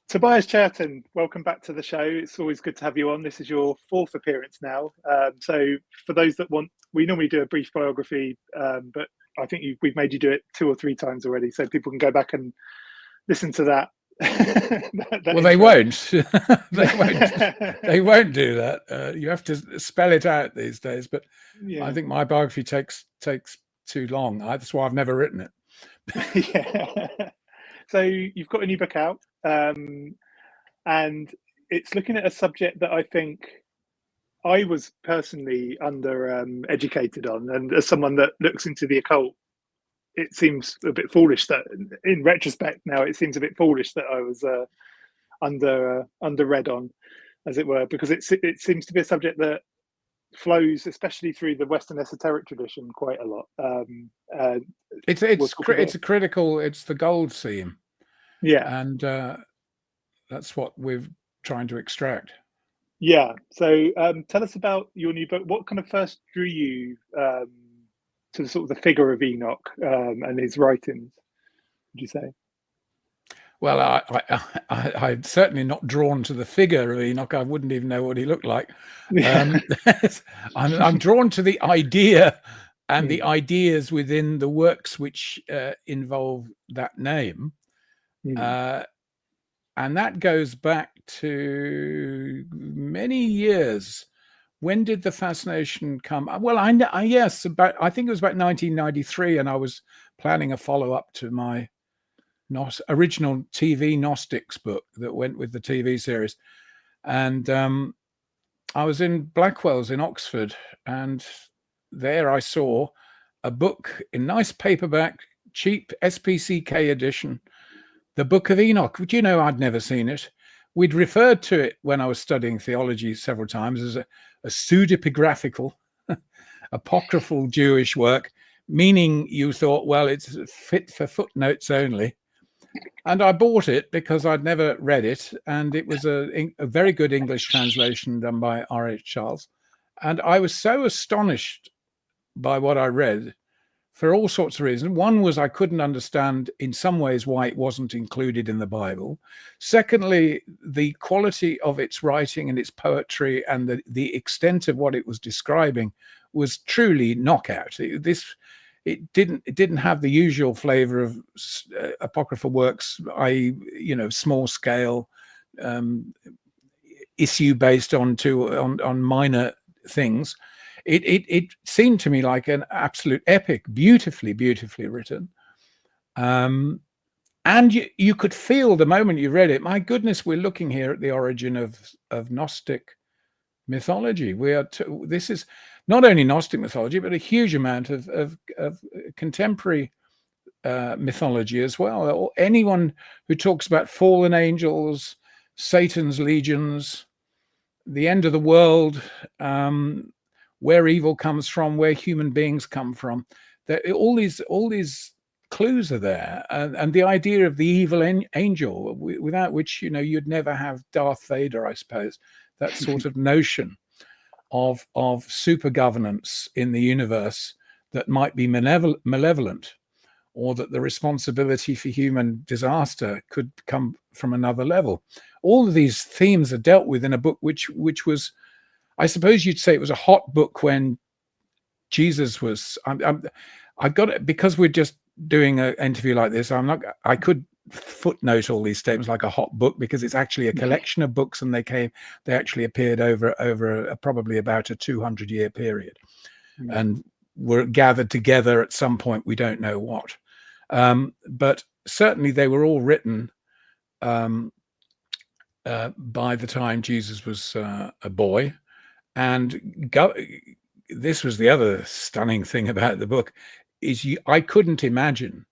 Tobias Churton, welcome back to the show. It's always good to have you on. This is your fourth appearance now. So for those that want, we normally do a brief biography, but I think we've made you do it 2 or 3 times already, so people can go back and listen to that. Well, they won't. They won't do that. You have to spell it out these days. But yeah. I think my biography takes too long. That's why I've never written it. Yeah. So you've got a new book out, and it's looking at a subject that I think I was personally educated on, and as someone that looks into the occult, it seems a bit foolish that, in retrospect now, it seems a bit foolish that I was under-read on, as it were, because it seems to be a subject that flows, especially through the Western esoteric tradition, quite a lot. It's the gold seam, yeah, and that's what we're trying to extract. Yeah. So tell us about your new book. What kind of first drew you to the sort of the figure of Enoch and his writings, would you say? Well, I'm certainly not drawn to the figure of Enoch. I wouldn't even know what he looked like. I'm drawn to the idea and the ideas within the works which involve that name. And that goes back to many years. When did the fascination come? Well, I think it was about 1993, and I was planning a follow-up to my original TV Gnostics book that went with the TV series. And I was in Blackwell's in Oxford, and there I saw a book in nice paperback, cheap SPCK edition, the Book of Enoch. Would you know, I'd never seen it. We'd referred to it when I was studying theology several times as a pseudepigraphical, apocryphal Jewish work, meaning you thought, well, it's fit for footnotes only. And I bought it because I'd never read it, and it was a very good English translation done by R.H. Charles. And I was so astonished by what I read for all sorts of reasons. One was I couldn't understand in some ways why it wasn't included in the Bible. Secondly, the quality of its writing and its poetry and the extent of what it was describing was truly knockout. It didn't have the usual flavor of apocryphal works, i.e., small scale, issue based on minor things. It seemed to me like an absolute epic, beautifully written. And you could feel the moment you read it, my goodness, we're looking here at the origin of Gnostic mythology. This is not only Gnostic mythology, but a huge amount of contemporary mythology as well. Anyone who talks about fallen angels, Satan's legions, the end of the world, where evil comes from, where human beings come from, all these clues are there, and the idea of the evil angel, without which you'd never have Darth Vader, I suppose. That sort of notion of super governance in the universe that might be malevolent, or that the responsibility for human disaster could come from another level. All of these themes are dealt with in a book which was, I suppose you'd say, it was a hot book when Jesus was. I've got it because we're just doing an interview like this. I could footnote all these statements like a hot book, because it's actually a collection of books, and they actually appeared over probably about a 200-year period, and were gathered together at some point, we don't know what, but certainly they were all written by the time Jesus was a boy. And this was the other stunning thing about the book, is I couldn't imagine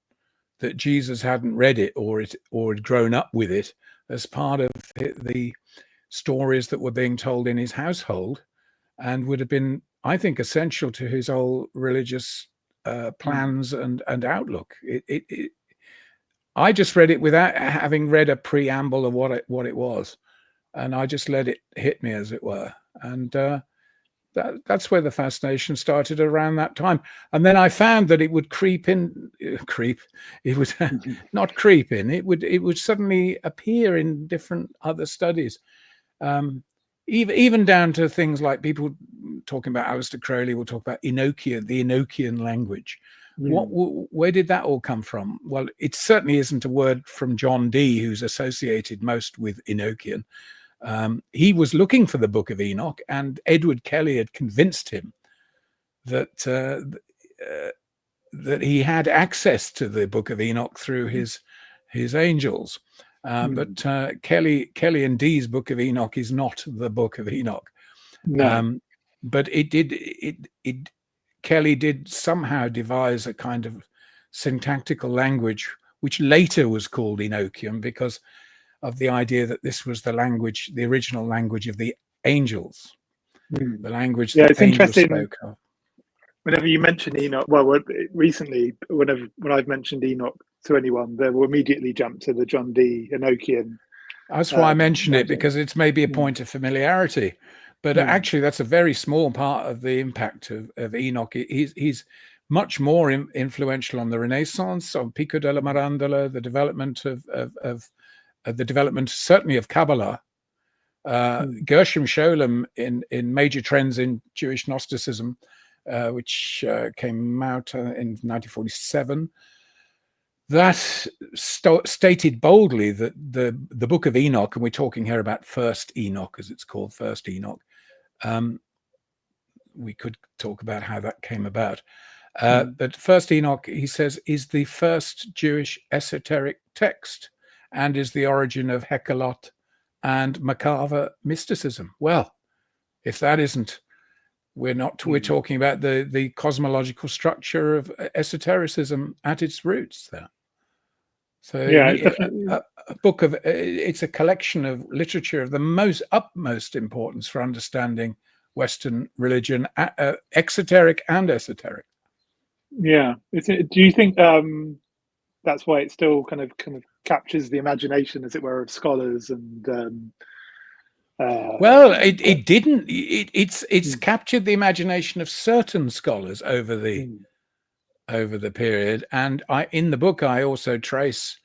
that Jesus hadn't read it or had grown up with it as part of the stories that were being told in his household, and would have been, I think, essential to his whole religious plans and outlook. I just read it without having read a preamble of what it was, and I just let it hit me, as it were. And that's where the fascination started, around that time. And then I found that it would creep in, it would not creep in, it would suddenly appear in different other studies. Even down to things like people talking about Aleister Crowley will talk about Enochian, the Enochian language. Where did that all come from? Well, it certainly isn't a word from John Dee, who's associated most with Enochian. He was looking for the Book of Enoch, and Edward Kelly had convinced him that that he had access to the Book of Enoch through his angels. But Kelly and Dee's Book of Enoch is not the Book of Enoch. No. But Kelly did somehow devise a kind of syntactical language, which later was called Enochian, because of the idea that this was the language, the original language of the angels, the language that it's angels interesting. spoke of. Whenever you mention Enoch, recently, when I've mentioned Enoch to anyone, they will immediately jump to the John Dee Enochian. That's why I mention it, because it's maybe a point of familiarity. But actually, that's a very small part of the impact of Enoch. He's much more influential on the Renaissance, on Pico della Mirandola, the development of the development certainly of Kabbalah. Gershom Scholem in Major Trends in Jewish Gnosticism, which came out in 1947, that stated boldly that the Book of Enoch, and we're talking here about First Enoch, as it's called, First Enoch. We could talk about how that came about. But First Enoch, he says, is the first Jewish esoteric text and is the origin of Hecalot and Macabre mysticism. Well, if that isn't, we're talking about the cosmological structure of esotericism at its roots there. So a book of, it's a collection of literature of the utmost importance for understanding Western religion, exoteric and esoteric. Yeah. Do you think that's why it still kind of captures the imagination, as it were, of scholars and well, it didn't. It's captured the imagination of certain scholars over the period, and in the book I also trace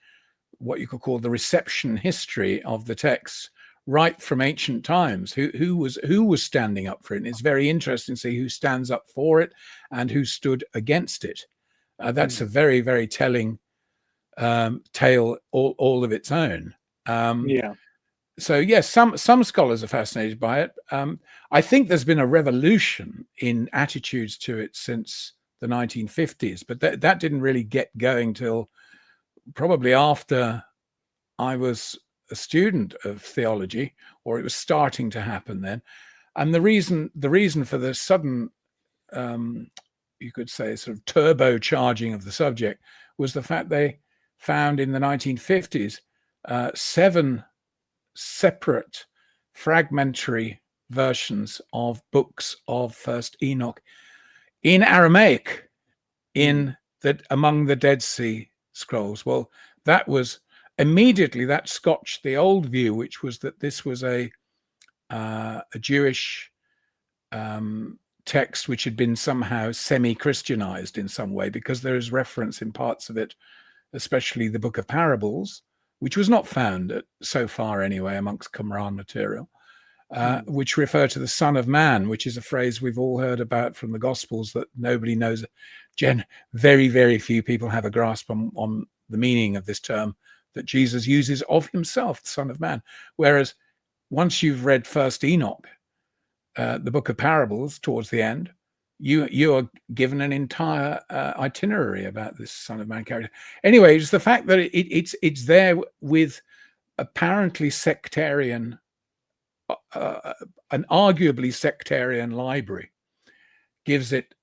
what you could call the reception history of the text, right from ancient times. Who was standing up for it? And it's very interesting to see who stands up for it and who stood against it. That's a very, very telling tale all of its own. So yes, some scholars are fascinated by it. I think there's been a revolution in attitudes to it since the 1950s, but that didn't really get going till probably after I was a student of theology, or it was starting to happen then. And the reason for the sudden, you could say, sort of turbocharging of the subject was the fact they found in the 1950s 7 separate fragmentary versions of books of First Enoch in Aramaic among the Dead Sea Scrolls. Well, that was immediately, that scotched the old view, which was that this was a Jewish text which had been somehow semi-Christianized in some way, because there is reference in parts of it, especially the Book of Parables, which was not found so far anyway amongst Qumran material, which refer to the Son of Man, which is a phrase we've all heard about from the Gospels that nobody knows. Very, very few people have a grasp on the meaning of this term that Jesus uses of himself, the Son of Man. Whereas once you've read First Enoch, the Book of Parables, towards the end, you are given an entire itinerary about this Son of Man character. Anyway, it's the fact that it's there with apparently sectarian, an arguably sectarian library, gives it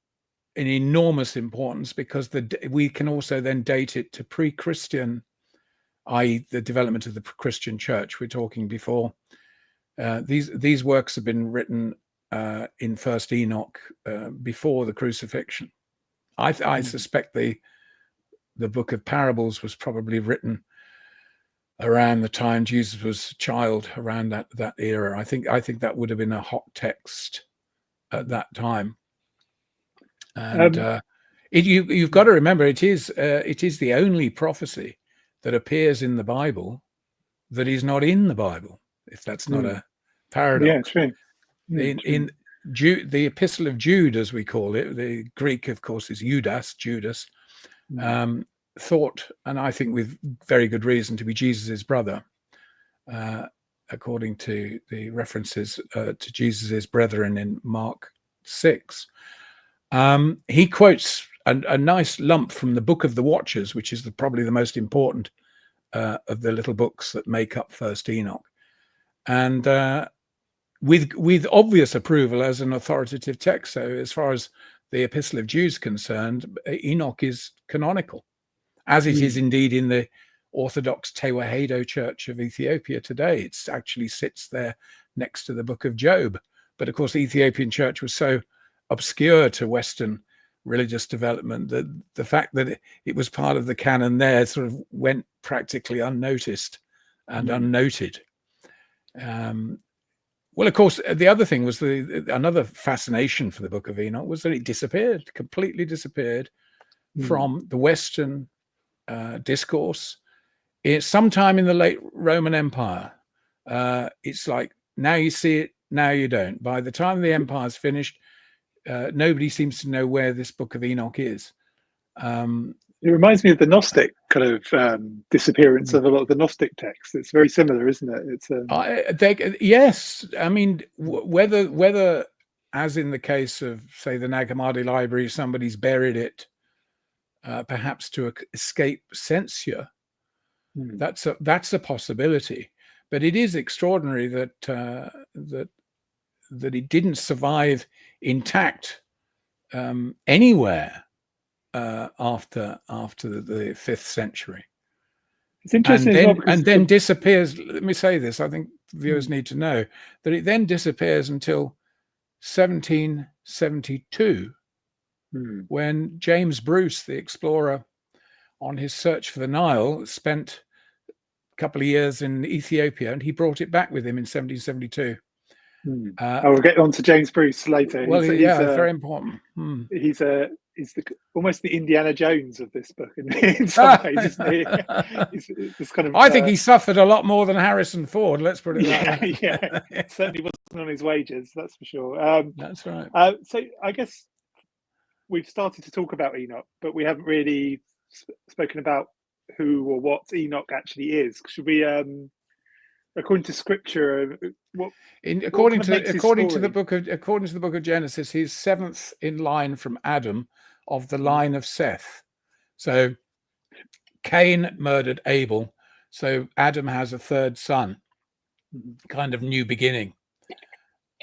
an enormous importance, because we can also then date it to pre-Christian, i.e. the development of the Christian church. We're talking before these works have been written in First Enoch before the crucifixion. I suspect the Book of Parables was probably written around the time Jesus was a child, around that era. I think that would have been a hot text at that time. And you've got to remember, it is the only prophecy that appears in the Bible that is not in the Bible, if that's not a paradox. Yeah, true. In the Epistle of Jude, as we call it, the Greek, of course, is Judas, thought, and I think with very good reason, to be Jesus's brother, according to the references to Jesus's brethren in Mark 6. He quotes a nice lump from the Book of the Watchers, which is probably the most important of the little books that make up First Enoch, and with obvious approval as an authoritative text. So as far as the Epistle of Jude is concerned, Enoch is canonical, as it is indeed in the Orthodox Tewahedo Church of Ethiopia today. It actually sits there next to the Book of Job. But of course, the Ethiopian church was so obscure to Western religious development that the fact that it was part of the canon there sort of went practically unnoticed and unnoted. Well, of course, the other thing was another fascination for the Book of Enoch was that it disappeared, completely disappeared from the Western discourse. It's sometime in the late Roman Empire. It's like, now you see it, now you don't. By the time the empire's finished, nobody seems to know where this Book of Enoch is. It reminds me of the Gnostic kind of disappearance of a lot of the Gnostic texts. It's very similar, isn't it? It's yes. I mean, whether, as in the case of, say, the Nag Hammadi library, somebody's buried it, perhaps to escape censure. That's a possibility. But it is extraordinary that it didn't survive intact anywhere after the 5th century. It's interesting, and then disappears. Let me say this: I think viewers need to know that it then disappears until 1772, when James Bruce, the explorer, on his search for the Nile, spent a couple of years in Ethiopia, and he brought it back with him in 1772. We'll get on to James Bruce later. Well, he's very important. He's almost the Indiana Jones of this book in some ways, isn't he? It's kind of, I think he suffered a lot more than Harrison Ford. Let's put it that way. Yeah, certainly wasn't on his wages, that's for sure. That's right. So I guess we've started to talk about Enoch, but we haven't really spoken about who or what Enoch actually is. Should we, according to Scripture, according to the book of Genesis, he's 7th in line from Adam of the line of Seth. So Cain murdered Abel, so Adam has a 3rd son, kind of new beginning,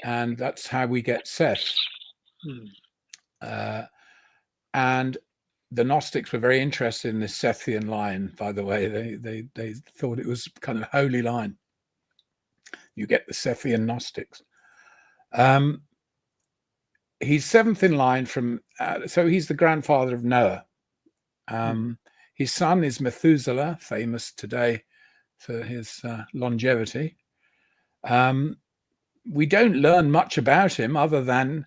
and that's how we get Seth. And the Gnostics were very interested in this Sethian line, by the way. They thought it was kind of holy line. You get the Sethian Gnostics. He's 7th in line from, so he's the grandfather of Noah. His son is Methuselah, famous today for his longevity. We don't learn much about him other than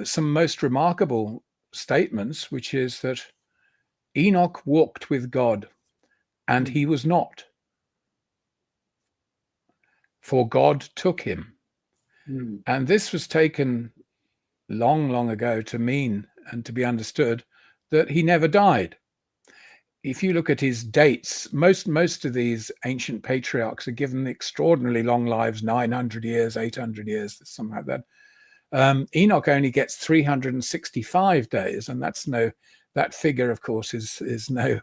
some most remarkable statements, which is that Enoch walked with God and he was not, for God took him. And this was taken long ago to mean and to be understood that he never died. If you look at his dates, most of these ancient patriarchs are given extraordinarily long lives, 900 years, 800 years, something like that. Enoch only gets 365 days, and that figure, of course, is no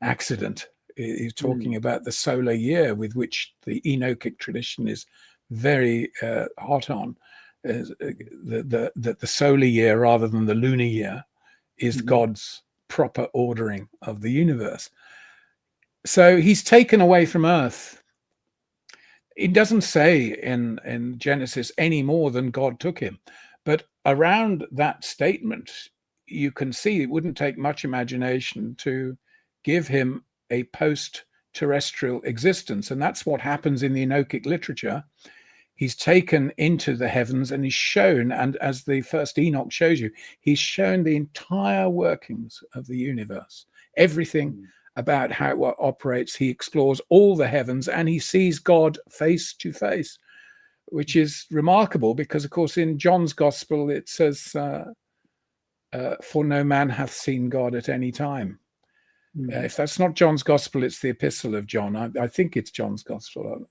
accident. He's talking about the solar year, with which the Enochic tradition is very hot on. The solar year, rather than the lunar year, is God's proper ordering of the universe. So he's taken away from Earth. It doesn't say in Genesis any more than God took him, but around that statement, you can see it wouldn't take much imagination to give him a post-terrestrial existence, and that's what happens in the Enochic literature. he's taken into the heavens and he's shown, and as the first Enoch shows you, he's shown the entire workings of the universe, everything about how it operates. He explores all the heavens and he sees God face to face, which is remarkable because, of course, in John's gospel, it says, for no man hath seen God at any time. If that's not John's gospel, it's the epistle of John. I think it's John's gospel.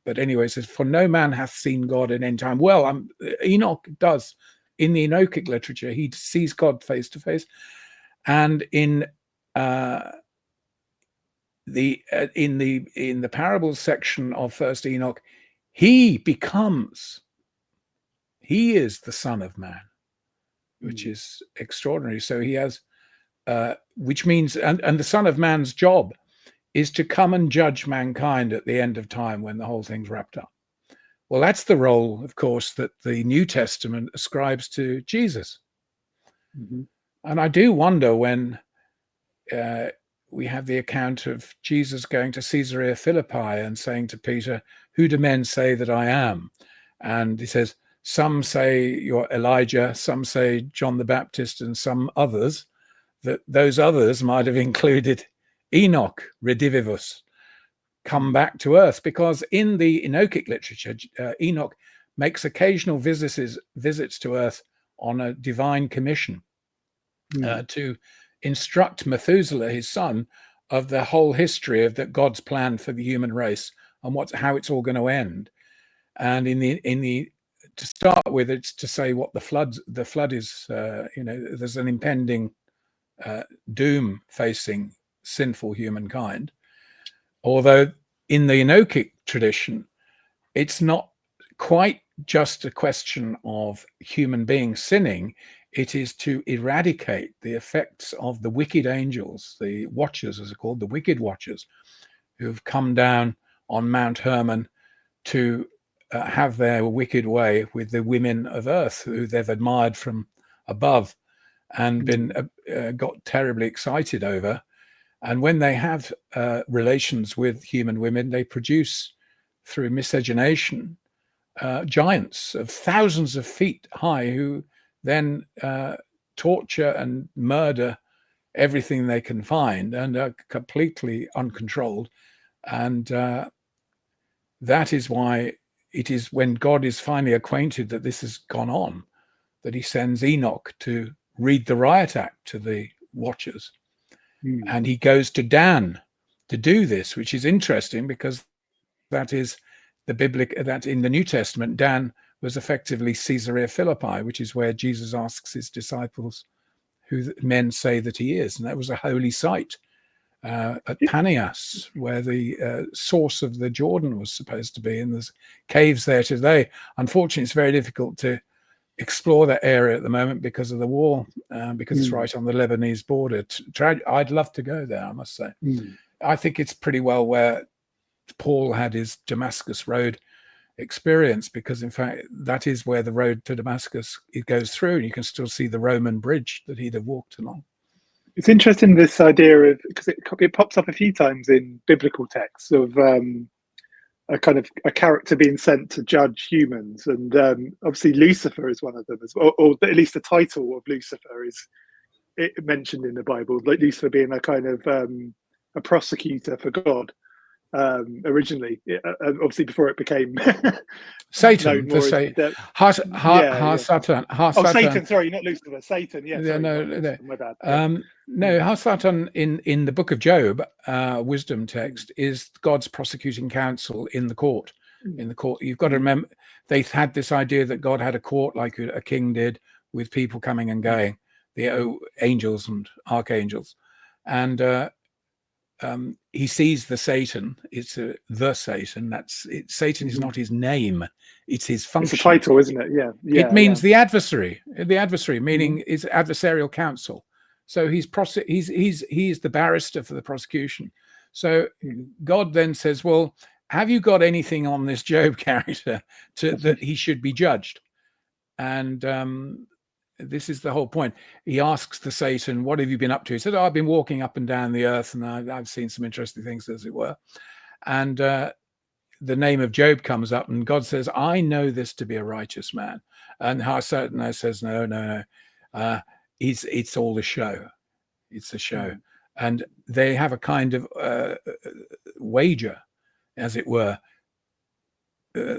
But anyway, it says, for no man hath seen God at any time. Well, Enoch does. In the Enochic literature, he sees God face to face. And in the parables section of First Enoch, he is the Son of Man, which is extraordinary. So he has, which means, and the Son of Man's job is to come and judge mankind at the end of time when the whole thing's wrapped up. Well, that's the role, of course, that the New Testament ascribes to Jesus. And I do wonder when we have the account of Jesus going to Caesarea Philippi and saying to Peter, who do men say that I am? And he says, some say you're Elijah, some say John the Baptist, and some others. That those others might have included Enoch, redivivus, come back to earth, because in the Enochic literature, Enoch makes occasional visits to earth on a divine commission to instruct Methuselah, his son, of the whole history of that God's plan for the human race and how it's all going to end. And to start with, it's to say what the flood is. There's an impending doom facing sinful humankind. Although in the Enochic tradition, it's not quite just a question of human beings sinning. It is to eradicate the effects of the wicked angels, the watchers, as they're called, the wicked watchers, who've come down on Mount Hermon to have their wicked way with the women of earth, who they've admired from above and been got terribly excited over. And when they have relations with human women, they produce, through miscegenation, giants of thousands of feet high, who then torture and murder everything they can find and are completely uncontrolled. And that is why it is when God is finally acquainted that this has gone on, that he sends Enoch to read the riot act to the watchers. And he goes to Dan to do this, which is interesting because that is that in the New Testament, Dan was effectively Caesarea Philippi, which is where Jesus asks his disciples who men say that he is. And that was a holy site at Panias, where the source of the Jordan was supposed to be. And there's caves there today. Unfortunately, it's very difficult to explore that area at the moment because of the war, because it's right on the Lebanese border. I'd love to go there, I must say. I think it's pretty well where Paul had his Damascus Road experience, because in fact that is where the road to Damascus it goes through, and you can still see the Roman bridge that he'd have walked along. It's interesting, this idea of, because it pops up a few times in biblical texts, of a kind of a character being sent to judge humans, and obviously Lucifer is one of them, as well, or at least the title of Lucifer is mentioned in the Bible, like Lucifer being a kind of a prosecutor for God. Originally, obviously before it became Satan, for say, Satan. Satan. Sorry, not Lucifer. Satan. Yeah. Sorry, no. My bad. No, Satan in the Book of Job, wisdom text, is God's prosecuting counsel in the court. In the court, you've got to remember they've had this idea that God had a court like a king did, with people coming and going, the angels and archangels, and he sees the Satan. It's the Satan. That's it. Satan is not his name; it's his function. It's a title, isn't it? Yeah. It means the adversary. The adversary, meaning is adversarial counsel. So he's the barrister for the prosecution. So God then says, "Well, have you got anything on this Job character that he should be judged?" And this is the whole point. He asks the Satan, "What have you been up to?" He said, "I've been walking up and down the earth, and I've seen some interesting things, as it were." And the name of Job comes up, and God says, I know this to be a righteous man. And Satan says, no. It's all a show. It's a show. And they have a kind of wager, as it were.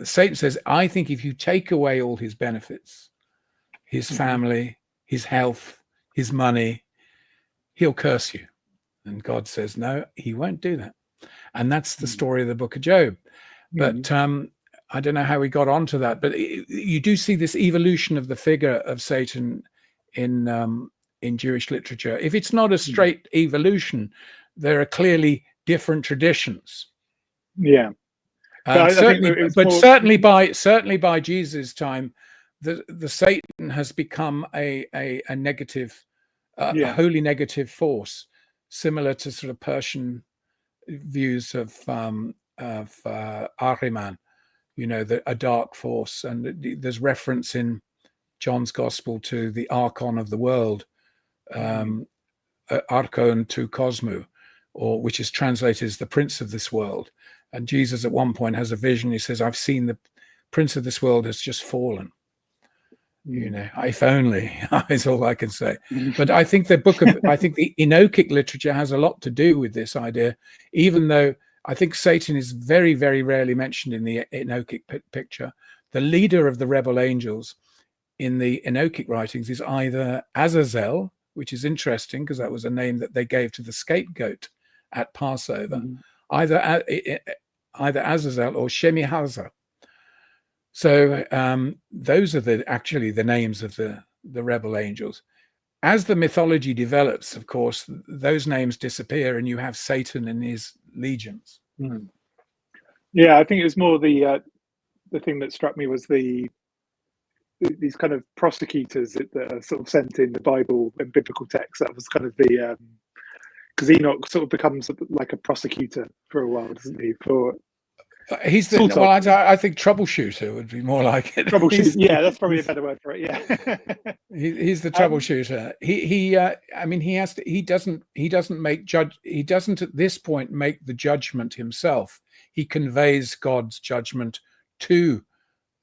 Satan says, I think if you take away all his benefits, his family, his health, his money, he'll curse you. And God says, no, he won't do that. And that's the story of the book of Job. But I don't know how we got onto that, but you do see this evolution of the figure of Satan in Jewish literature. If it's not a straight evolution, there are clearly different traditions. Yeah. Certainly by Jesus' time, the Satan has become a negative, a wholly negative force, similar to sort of Persian views of Ahriman, a dark force. And there's reference in John's Gospel to the Archon of the world, Archon to Cosmo, which is translated as the Prince of this world. And Jesus at one point has a vision. He says, I've seen the Prince of this world has just fallen. If only, is all I can say. But I think the Enochic literature has a lot to do with this idea, even though I think Satan is very, very rarely mentioned in the Enochic picture. The leader of the rebel angels in the Enochic writings is either Azazel, which is interesting because that was a name that they gave to the scapegoat at Passover, either Azazel or Shemihaza. So those are actually the names of the rebel angels. As the mythology develops, of course, those names disappear, and you have Satan and his legions. Yeah, I think it was more the thing that struck me was these kind of prosecutors that are sort of sent in the Bible and biblical texts. That was kind of because Enoch sort of becomes like a prosecutor for a while, doesn't he? He's the I think troubleshooter would be more like it. Troubleshooter, yeah, that's probably a better word for it. Yeah, he's the troubleshooter. He doesn't at this point make the judgment himself. He conveys God's judgment to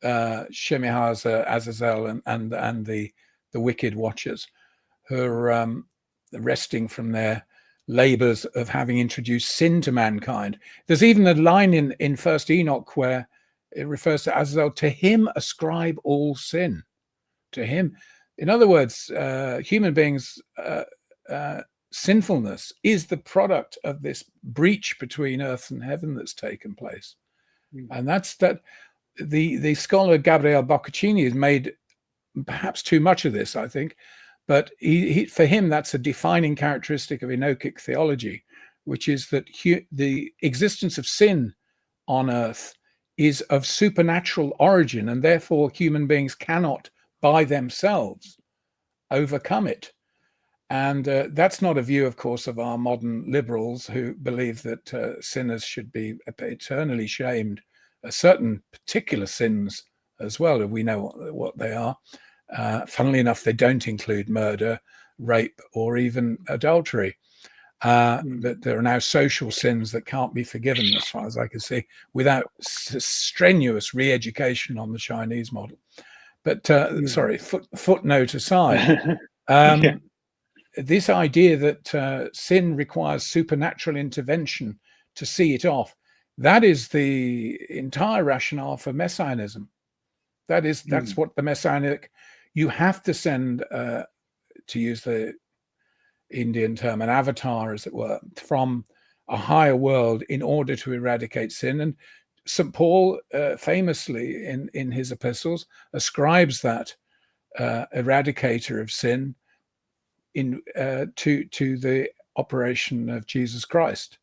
Shemihaza, Azazel, and the wicked watchers, who are resting from their labors of having introduced sin to mankind. There's even a line in First Enoch where it refers to Azazel, to him ascribe all sin. To him, in other words, human beings' sinfulness is the product of this breach between earth and heaven that's taken place. And that's that. The scholar Gabriele Boccaccini has made perhaps too much of this, I think. But for him, that's a defining characteristic of Enochic theology, which is that the existence of sin on earth is of supernatural origin, and therefore human beings cannot by themselves overcome it. And that's not a view, of course, of our modern liberals who believe that sinners should be eternally shamed, certain particular sins as well, if we know what they are. Funnily enough, they don't include murder, rape, or even adultery. That there are now social sins that can't be forgiven, as far as I can see, without strenuous re-education on the Chinese model. But sorry, footnote aside, this idea that sin requires supernatural intervention to see it off, that is the entire rationale for messianism. That's what the messianic. You have to send, to use the Indian term, an avatar, as it were, from a higher world in order to eradicate sin. And St. Paul famously in his epistles ascribes that eradicator of sin to the operation of Jesus Christ.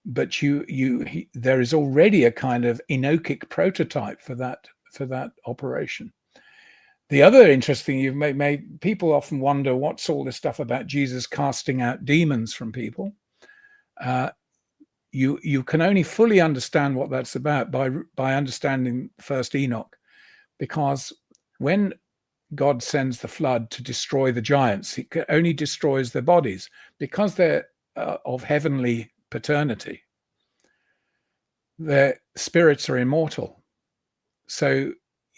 But there is already a kind of Enochic prototype for that operation. The other interesting, you've made people often wonder what's all this stuff about Jesus casting out demons from people. You can only fully understand what that's about by understanding First Enoch, because when God sends the flood to destroy the giants, he only destroys their bodies because they're of heavenly paternity. their spirits are immortal, so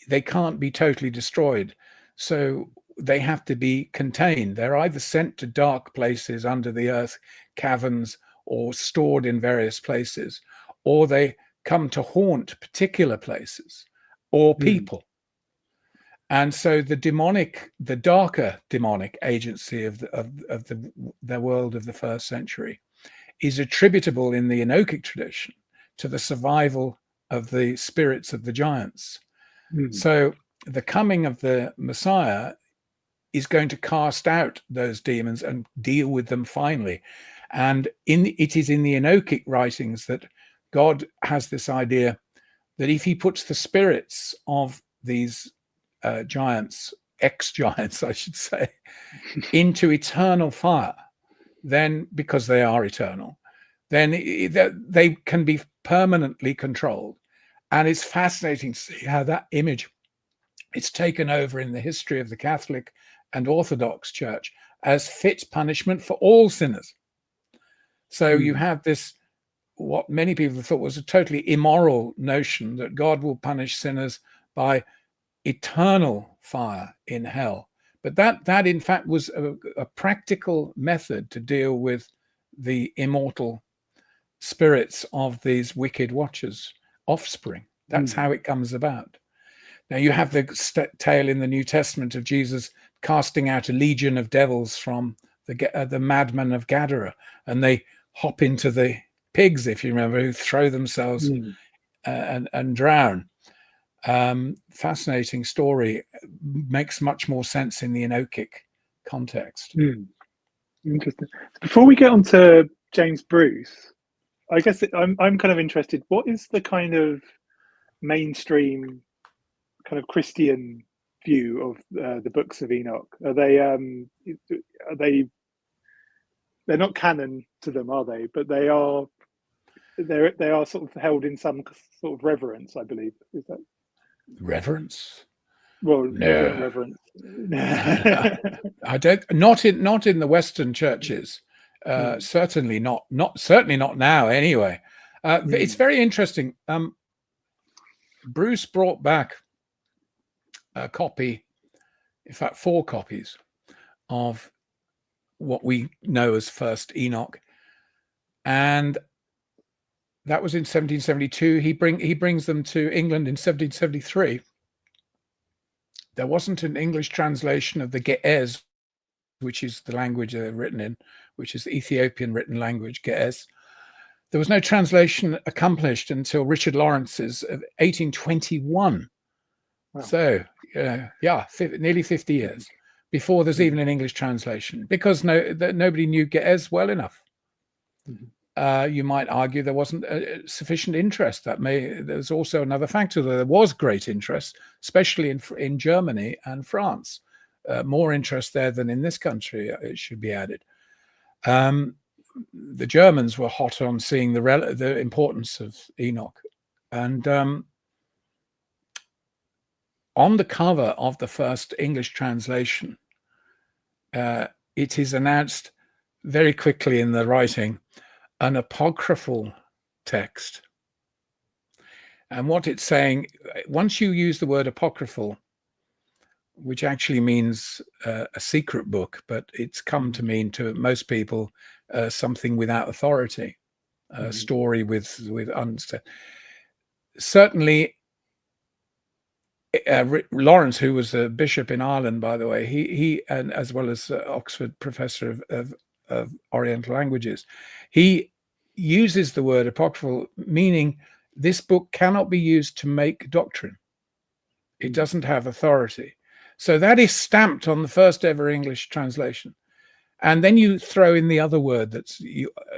they can't be totally destroyed. So they have to be contained. They're either sent to dark places under the earth, caverns, or stored in various places, or they come to haunt particular places or people. And so the darker demonic agency of the world of the first century is attributable in the Enochic tradition to the survival of the spirits of the giants. So the coming of the Messiah is going to cast out those demons and deal with them finally. And it is in the Enochic writings that God has this idea that if he puts the spirits of these giants, ex-giants, I should say, into eternal fire, then, because they are eternal, then they can be permanently controlled. And it's fascinating to see how that image is taken over in the history of the Catholic and Orthodox Church as fit punishment for all sinners. So you have this, what many people thought was a totally immoral notion that God will punish sinners by eternal fire in hell. But that in fact was a practical method to deal with the immortal spirits of these wicked watchers, offspring. That's how it comes about. Now you have the tale in the New Testament of Jesus casting out a legion of devils from the madmen of Gadara, and they hop into the pigs, if you remember, who throw themselves and drown. Fascinating story. Makes much more sense in the Enochic context. Interesting. Before we get on to James Bruce, I guess I'm kind of interested. What is the kind of mainstream kind of Christian view of the Books of Enoch? Are they they're not canon to them, are they? But they are sort of held in some sort of reverence, I believe. Is that reverence? Well, no, reverence. I don't. Not in the Western churches. Certainly not. Certainly not now. Anyway, it's very interesting. Bruce brought back a copy, in fact, 4 copies of what we know as First Enoch, and that was in 1772. He brings them to England in 1773. There wasn't an English translation of the Ge'ez, which is the language they're written in, which is the Ethiopian written language, Ge'ez. There was no translation accomplished until Richard Lawrence's of 1821. Wow. So, nearly 50 years before there's even an English translation, because nobody knew Ge'ez well enough. You might argue there wasn't sufficient interest. There's also another factor that there was great interest, especially in Germany and France. More interest there than in this country, it should be added. The Germans were hot on seeing the importance of Enoch. And on the cover of the first English translation, it is announced very quickly in the writing, an apocryphal text. And what it's saying, once you use the word apocryphal, which actually means a secret book, but it's come to mean to most people something without authority, a story with understand. Certainly, Lawrence, who was a bishop in Ireland, by the way, he and as well as Oxford professor of Oriental languages, he uses the word apocryphal, meaning this book cannot be used to make doctrine. It doesn't have authority. So that is stamped on the first ever English translation. And then you throw in the other word that's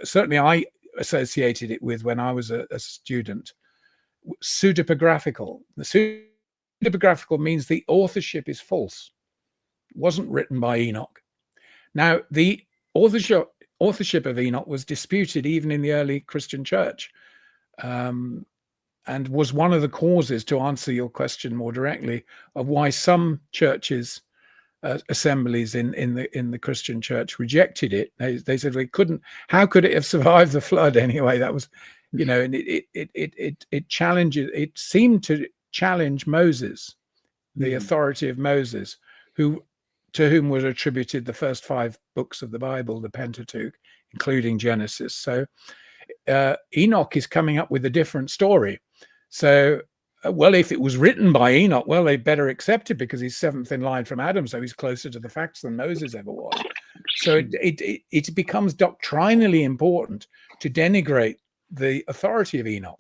certainly I associated it with when I was a student, pseudepigraphical. The pseudepigraphical means the authorship is false. It wasn't written by Enoch. Now, the authorship of Enoch was disputed even in the early Christian church, and was one of the causes, to answer your question more directly, of why some churches, assemblies in the Christian church rejected it. They said they couldn't. How could it have survived the flood anyway? That was you know, and it challenges. It seemed to challenge Moses, the authority of Moses, to whom was attributed the first 5 books of the Bible, the Pentateuch, including Genesis. So Enoch is coming up with a different story. So, well, if it was written by Enoch, well, they better accept it because he's 7th in line from Adam, so he's closer to the facts than Moses ever was. So it becomes doctrinally important to denigrate the authority of Enoch.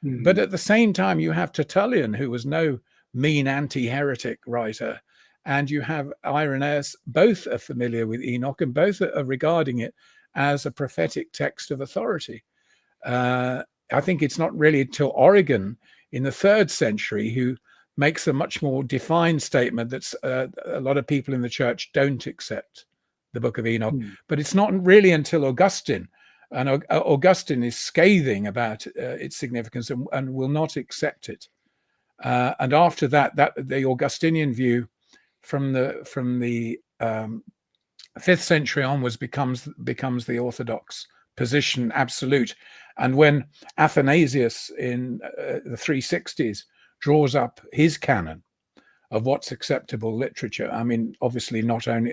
But at the same time, you have Tertullian, who was no mean anti-heretic writer, and you have Irenaeus. Both are familiar with Enoch, and both are regarding it as a prophetic text of authority. I think it's not really till Origen in the 3rd century who makes a much more defined statement that a lot of people in the church don't accept the Book of Enoch. But it's not really until Augustine, and Augustine is scathing about its significance and will not accept it. And after that the Augustinian view from the 5th century onwards becomes the orthodox position, absolute. And when Athanasius in the 360s draws up his canon of what's acceptable literature, I mean, obviously not only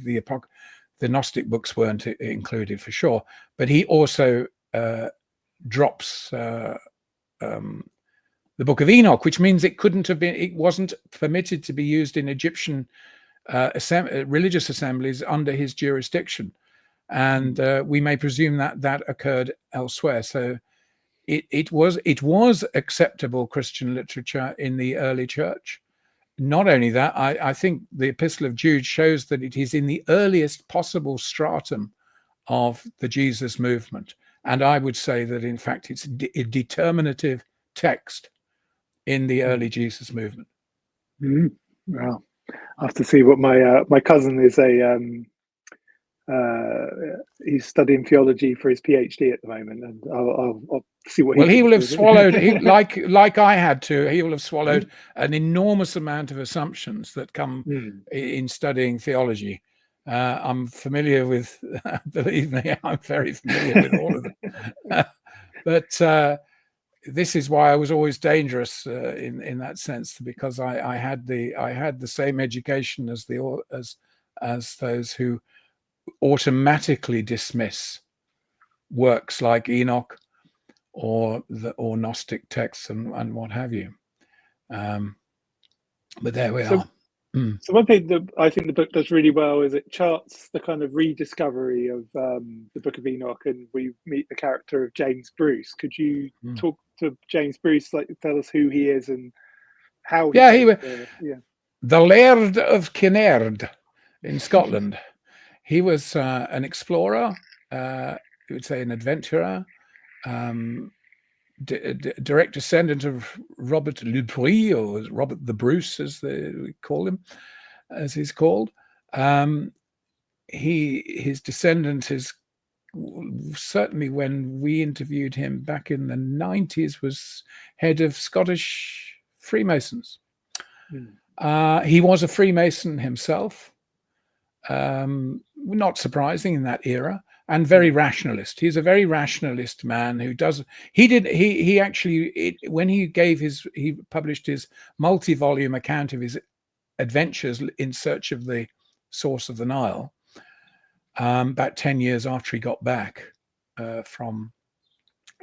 the Gnostic books weren't included for sure, but he also drops the Book of Enoch, which means it wasn't permitted to be used in Egyptian religious assemblies under his jurisdiction. And we may presume that occurred elsewhere. So it was acceptable Christian literature in the early church. Not only that, I think the Epistle of Jude shows that it is in the earliest possible stratum of the Jesus movement. And I would say that, in fact, it's a determinative text in the early Jesus movement. Well, I have to see what my cousin is he's studying theology for his PhD at the moment, and I'll see what. Well, he will have swallowed, like I had to. He will have swallowed an enormous amount of assumptions that come in studying theology. I'm familiar with, believe me, I'm very familiar with all of them. But this is why I was always dangerous in that sense, because I had the same education as those who automatically dismiss works like Enoch or Gnostic texts and what have you. But there we are. So one thing that I think the book does really well is it charts the kind of rediscovery of the Book of Enoch, and we meet the character of James Bruce. Could you talk to James Bruce, like tell us who he is and how he was the Laird of Kinnaird in Scotland. He was an explorer, you would say an adventurer, direct descendant of Robert Le Bruy, or Robert the Bruce, as we call him, as he's called. His descendant is certainly, when we interviewed him back in the 90s, was head of Scottish Freemasons. He was a Freemason himself, not surprising in that era, and very rationalist. He's a very rationalist man who does. He actually, when he published his multi-volume account of his adventures in search of the source of the Nile, about 10 years after he got back from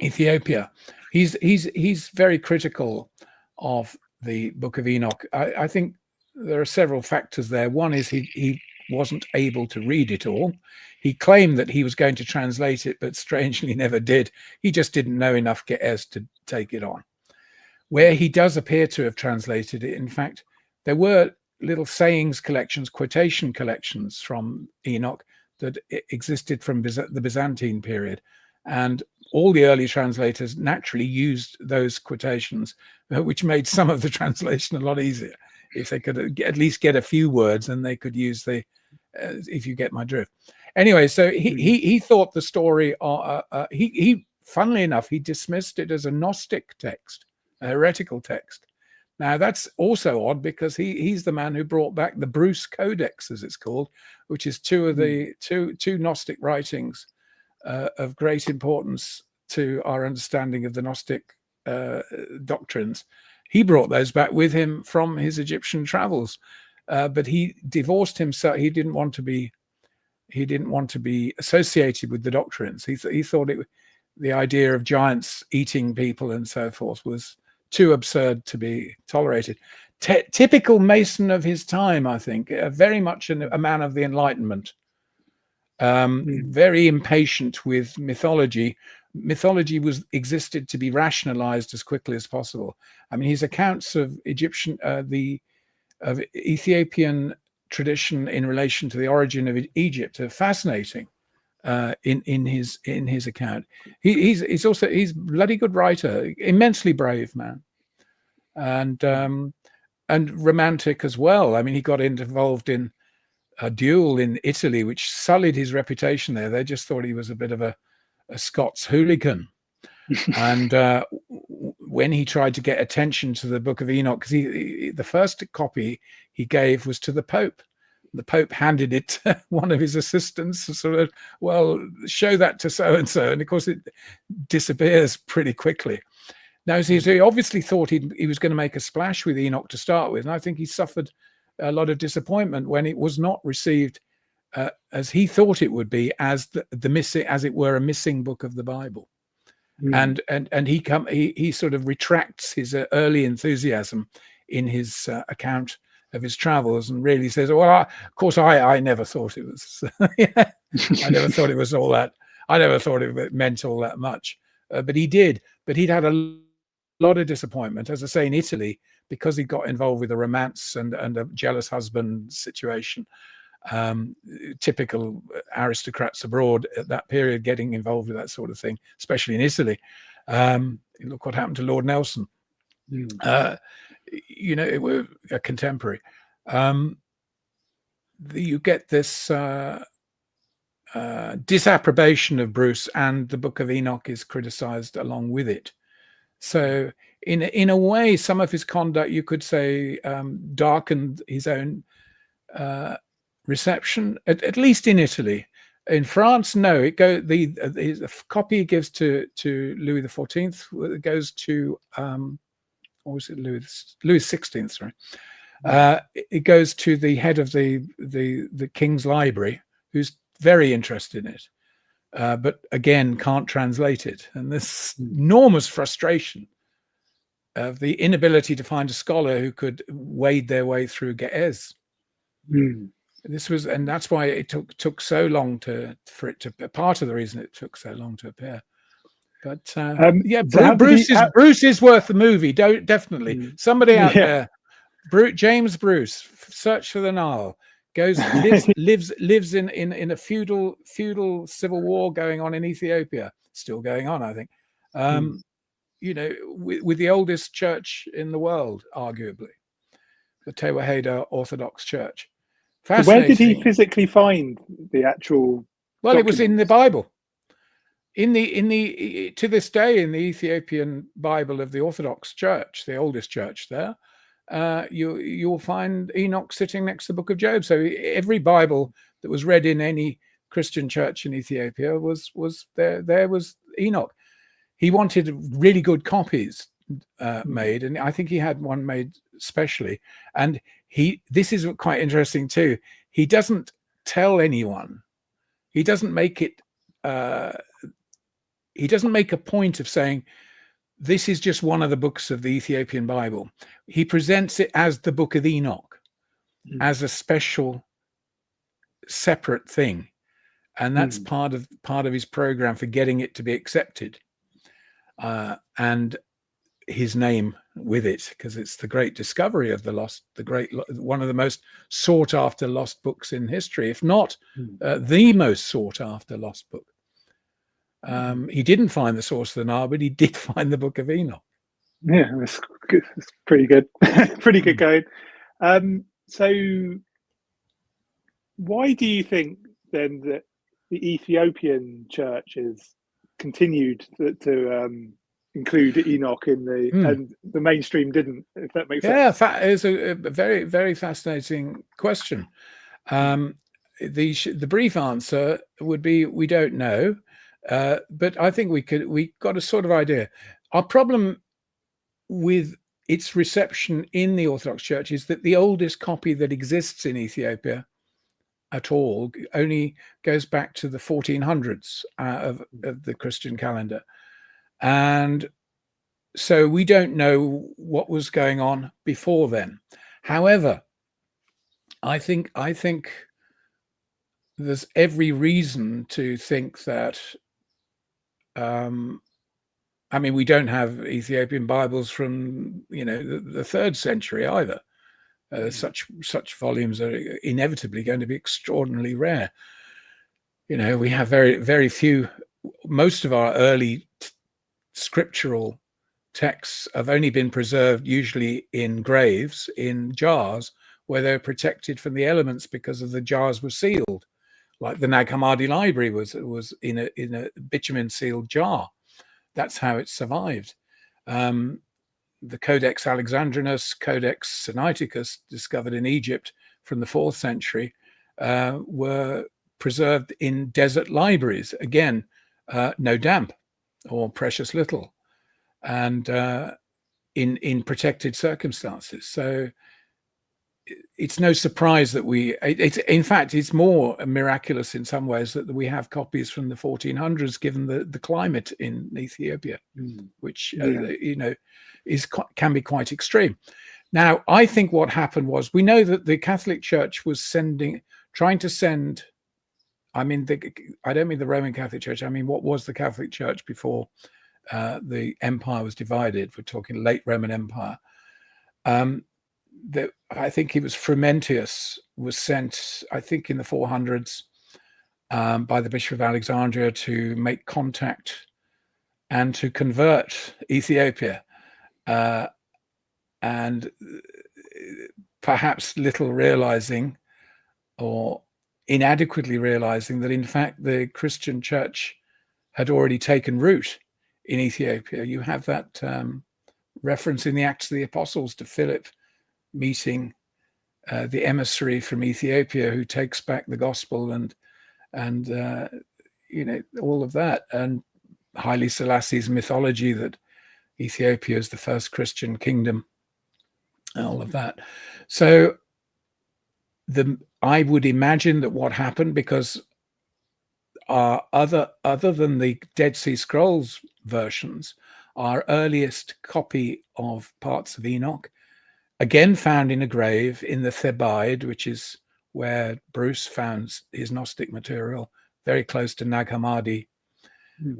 Ethiopia. He's very critical of the Book of Enoch. I think there are several factors there. One is he wasn't able to read it all. He claimed that he was going to translate it, but strangely never did. He just didn't know enough Ge'ez to take it on. Where he does appear to have translated it, in fact, there were little sayings collections, quotation collections from Enoch that existed from the Byzantine period. And all the early translators naturally used those quotations, which made some of the translation a lot easier. If they could at least get a few words, and they could use if you get my drift. Anyway, so he thought the story, he funnily enough, he dismissed it as a Gnostic text, a heretical text. Now that's also odd, because he's the man who brought back the Bruce Codex, as it's called, which is two Gnostic writings of great importance to our understanding of the Gnostic doctrines. He brought those back with him from his Egyptian travels, but he divorced himself. He didn't want to be associated with the doctrines. He thought the idea of giants eating people and so forth was too absurd to be tolerated. Typical Mason of his time, I think, very much a man of the Enlightenment. Very impatient with mythology. Mythology existed to be rationalized as quickly as possible. I mean, his accounts of of Ethiopian tradition in relation to the origin of Egypt are fascinating. In his account, he's also a bloody good writer, immensely brave man, and romantic as well. I mean, he got involved in a duel in Italy, which sullied his reputation there. They just thought he was a bit of a Scots hooligan. And when he tried to get attention to the Book of Enoch, because the first copy he gave was to the Pope. The Pope handed it to one of his assistants, sort of, well, show that to so-and-so. And of course, it disappears pretty quickly. Now, so he obviously thought he was going to make a splash with Enoch to start with. And I think he suffered a lot of disappointment when it was not received as he thought it would be, as the missing, as it were, a missing book of the Bible. And he sort of retracts his early enthusiasm in his account of his travels, and really says, well, of course, I never thought it was, I never thought it was all that, I never thought it meant all that much. But he did. But he'd had a lot of disappointment, as I say, in Italy, because he got involved with a romance and a jealous husband situation. Typical aristocrats abroad at that period getting involved with that sort of thing, especially in Italy. Look what happened to Lord Nelson. It were a contemporary. You get this disapprobation of Bruce, and the Book of Enoch is criticized along with it. So in a way, some of his conduct, you could say, darkened his own reception, at least in Italy. In France, no. The copy he gives to Louis XIV goes to or was it Louis XVI? Sorry, it goes to the head of the King's Library, who's very interested in it, but again can't translate it. And this enormous frustration of the inability to find a scholar who could wade their way through Ge'ez. This was, and that's why it took so long for it to. Part of the reason it took so long to appear. But Bruce is worth the movie. Definitely. Somebody out there, James Bruce, Search for the Nile, lives in a feudal civil war going on in Ethiopia, still going on, I think. With the oldest church in the world, arguably, the Tewahedo Orthodox Church. So where did he physically find the actual? Well, documents? It was in the Bible. To this day, in the Ethiopian Bible of the Orthodox Church, the oldest church there, you'll find Enoch sitting next to the Book of Job. So every Bible that was read in any Christian church in Ethiopia was there. There was Enoch. He wanted really good copies made, and I think he had one made specially. And this is quite interesting too. He doesn't tell anyone. He doesn't make it. He doesn't make a point of saying this is just one of the books of the Ethiopian Bible. He presents it as the Book of Enoch, as a special, separate thing, and that's part of his program for getting it to be accepted, and his name with it, because it's the great discovery of one of the most sought after lost books in history, if not the most sought after lost book. He didn't find the source of the Nile, but he did find the Book of Enoch. Yeah, that's good. That's pretty good. Pretty good going. So why do you think then that the Ethiopian church is continued to include Enoch in and the mainstream didn't, if that makes sense? Yeah, it's a very, very fascinating question. The brief answer would be we don't know. But I think we got a sort of idea. Our problem with its reception in the Orthodox Church is that the oldest copy that exists in Ethiopia at all only goes back to the 1400s of the Christian calendar. And so we don't know what was going on before then. However, I think there's every reason to think that I mean, we don't have Ethiopian Bibles from, you know, the 3rd century either. Such volumes are inevitably going to be extraordinarily rare. You know, we have very few. Most of our early scriptural texts have only been preserved usually in graves, in jars, where they're protected from the elements because of the jars were sealed. Like the Nag Hammadi library was in a bitumen sealed jar. That's how it survived. The Codex Alexandrinus, Codex Sinaiticus, discovered in Egypt from the 4th century, were preserved in desert libraries. Again, no damp or precious little, and in protected circumstances. So it's no surprise that in fact, it's more miraculous in some ways that we have copies from the 1400s, given the climate in Ethiopia, which, you know, can be quite extreme. Now, I think what happened was, we know that the Catholic Church was trying to send, I mean, I don't mean the Roman Catholic Church, I mean, what was the Catholic Church before the empire was divided? We're talking late Roman Empire. I think it was Frumentius was sent, I think in the 400s, by the Bishop of Alexandria to make contact and to convert Ethiopia, and perhaps little realizing, or inadequately realizing, that in fact the Christian church had already taken root in Ethiopia. You have that reference in the Acts of the Apostles to Philip meeting the emissary from Ethiopia who takes back the gospel, and you know, all of that, and Haile Selassie's mythology that Ethiopia is the first Christian kingdom, all of that. So I would imagine that what happened, because other than the Dead Sea Scrolls versions, our earliest copy of parts of Enoch, again found in a grave in the Thebaid, which is where Bruce found his Gnostic material, very close to Nag Hammadi,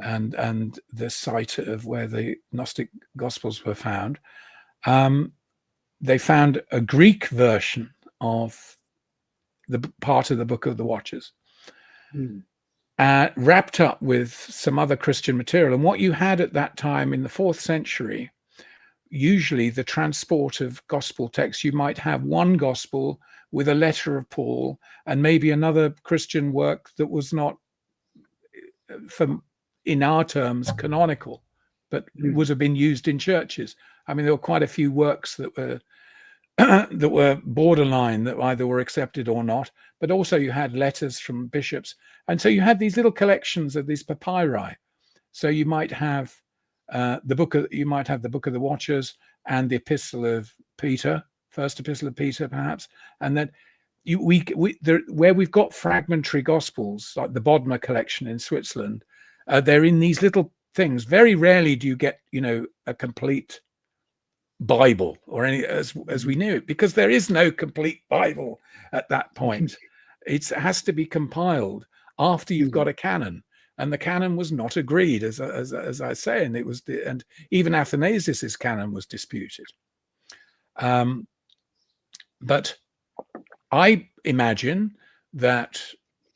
and the site of where the Gnostic Gospels were found. They found a Greek version of the part of the Book of the Watchers, wrapped up with some other Christian material. And what you had at that time in the 4th century, usually the transport of gospel texts, you might have one gospel with a letter of Paul and maybe another Christian work that was not, in our terms, canonical, but would have been used in churches. I mean, there were quite a few works that were that were borderline, that either were accepted or not, but also you had letters from bishops. And so you had these little collections of these papyri. So you might have the Book of the Watchers and the Epistle of Peter, First Epistle of Peter, perhaps, and then where we've got fragmentary gospels, like the Bodmer collection in Switzerland, they're in these little things. Very rarely do you get, you know, a complete Bible or any as we knew it, because there is no complete Bible at that point. It has to be compiled after you've got a canon. And the canon was not agreed, as I say, and and even Athanasius's canon was disputed. But I imagine that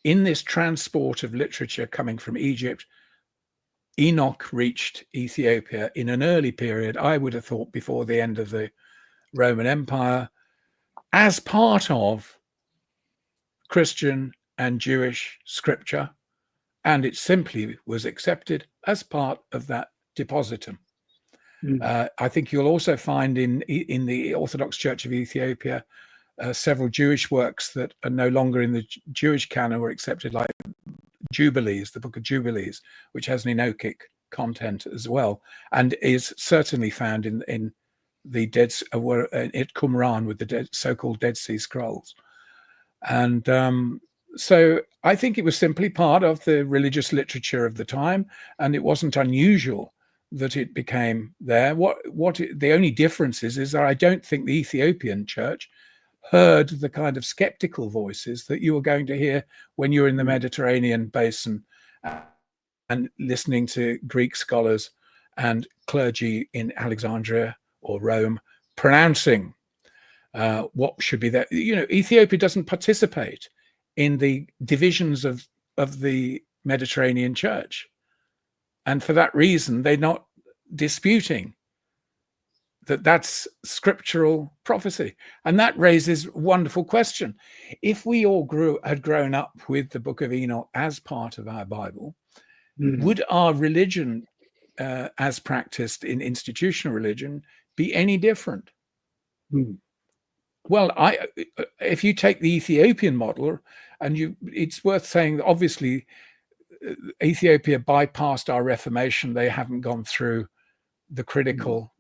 in this transport of literature coming from Egypt, Enoch reached Ethiopia in an early period, I would have thought before the end of the Roman Empire, as part of Christian and Jewish scripture, and it simply was accepted as part of that depositum. I think you'll also find in the Orthodox Church of Ethiopia several Jewish works that are no longer in the Jewish canon were accepted, like Jubilees, the Book of Jubilees, which has an Enochic content as well, and is certainly found in the at Qumran with the so-called Dead Sea Scrolls. And so I think it was simply part of the religious literature of the time, and it wasn't unusual that it became there. The only difference is that I don't think the Ethiopian church heard the kind of skeptical voices that you were going to hear when you're in the Mediterranean basin and listening to Greek scholars and clergy in Alexandria or Rome pronouncing what should be there. Ethiopia doesn't participate in the divisions of the Mediterranean church. And for that reason, they're not disputing that that's scriptural prophecy. And that raises a wonderful question. If we all had grown up with the Book of Enoch as part of our Bible, would our religion, as practiced in institutional religion, be any different? Well, if you take the Ethiopian model, and it's worth saying that obviously Ethiopia bypassed our Reformation. They haven't gone through the critical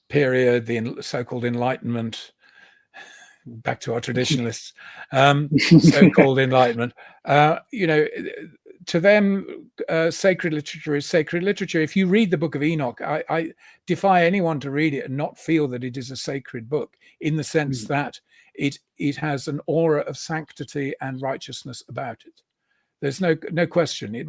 period, the so-called Enlightenment. Back to our traditionalists, so-called Enlightenment. To them, sacred literature is sacred literature. If you read the Book of Enoch, I defy anyone to read it and not feel that it is a sacred book, in the sense that it has an aura of sanctity and righteousness about it. There's no question.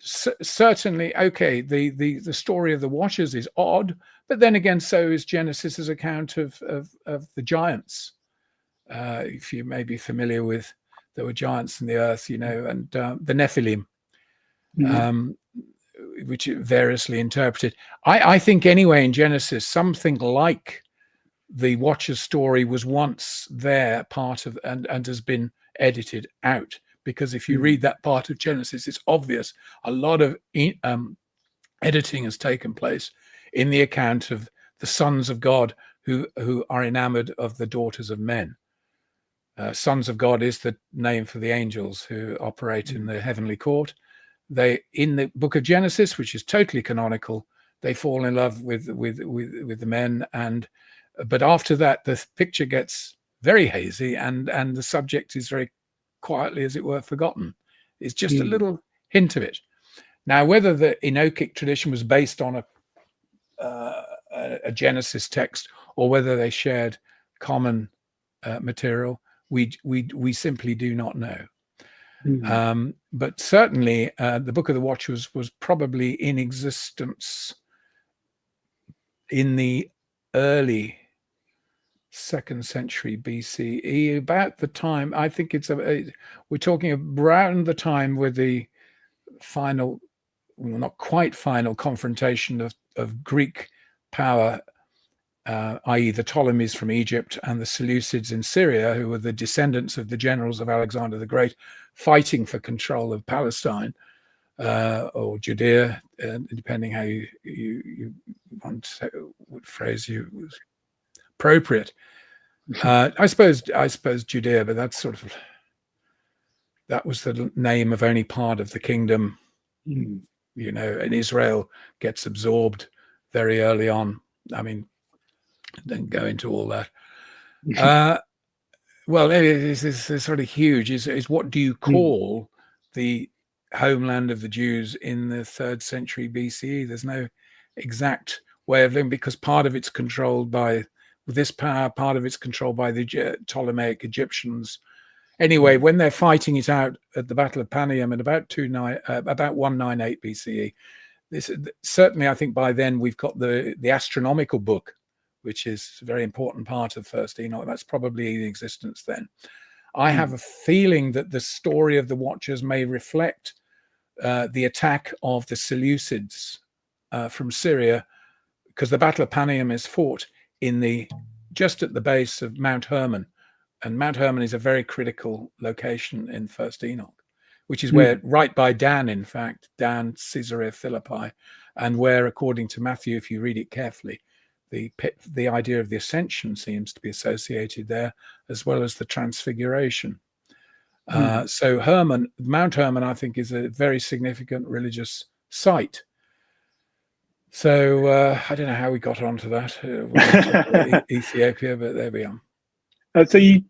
Certainly, okay, the story of the Watchers is odd, but then again, so is Genesis's account of the giants. If you may be familiar with, there were giants in the earth, and the Nephilim, which are variously interpreted. I think anyway in Genesis, something like the Watcher's story was once there, part of, and has been edited out. Because if you read that part of Genesis, it's obvious a lot of editing has taken place in the account of the sons of God who are enamored of the daughters of men. Sons of God is the name for the angels who operate in the heavenly court. They, in the book of Genesis, which is totally canonical, they fall in love with the men, but after that the picture gets very hazy, and the subject is very quietly, as it were, forgotten. It's just a little hint of it. Now, whether the Enochic tradition was based on a Genesis text, or whether they shared common material, we simply do not know. But certainly the Book of the Watchers was probably in existence in the early 2nd century BCE, about the time, I think we're talking around the time with the final, well, not quite final, confrontation of Greek power, i.e. the Ptolemies from Egypt and the Seleucids in Syria, who were the descendants of the generals of Alexander the Great, fighting for control of Palestine or Judea, depending how you want to say, what phrase you was appropriate. I suppose Judea, but that was the name of only part of the kingdom, and Israel gets absorbed very early on. I mean, don't go into all that. Well, it's sort of huge. Is what do you call the homeland of the Jews in the 3rd century BCE? There's no exact way of living, because part of it's controlled by this power, part of it's controlled by the Ptolemaic Egyptians. Anyway, when they're fighting it out at the Battle of Panium in about 198 BCE, certainly I think by then we've got the astronomical book, which is a very important part of First Enoch. That's probably in existence then. I have a feeling that the story of the Watchers may reflect the attack of the Seleucids from Syria, because the Battle of Panium is fought just at the base of Mount Hermon, and Mount Hermon is a very critical location in First Enoch, which is where, right by Dan, in fact, Dan, Caesarea Philippi, and where, according to Matthew, if you read it carefully, the idea of the ascension seems to be associated there, as well as the transfiguration. So Mount Hermon, I think, is a very significant religious site. So I don't know how we got onto that. We were talking about Ethiopia, but there we are. So you,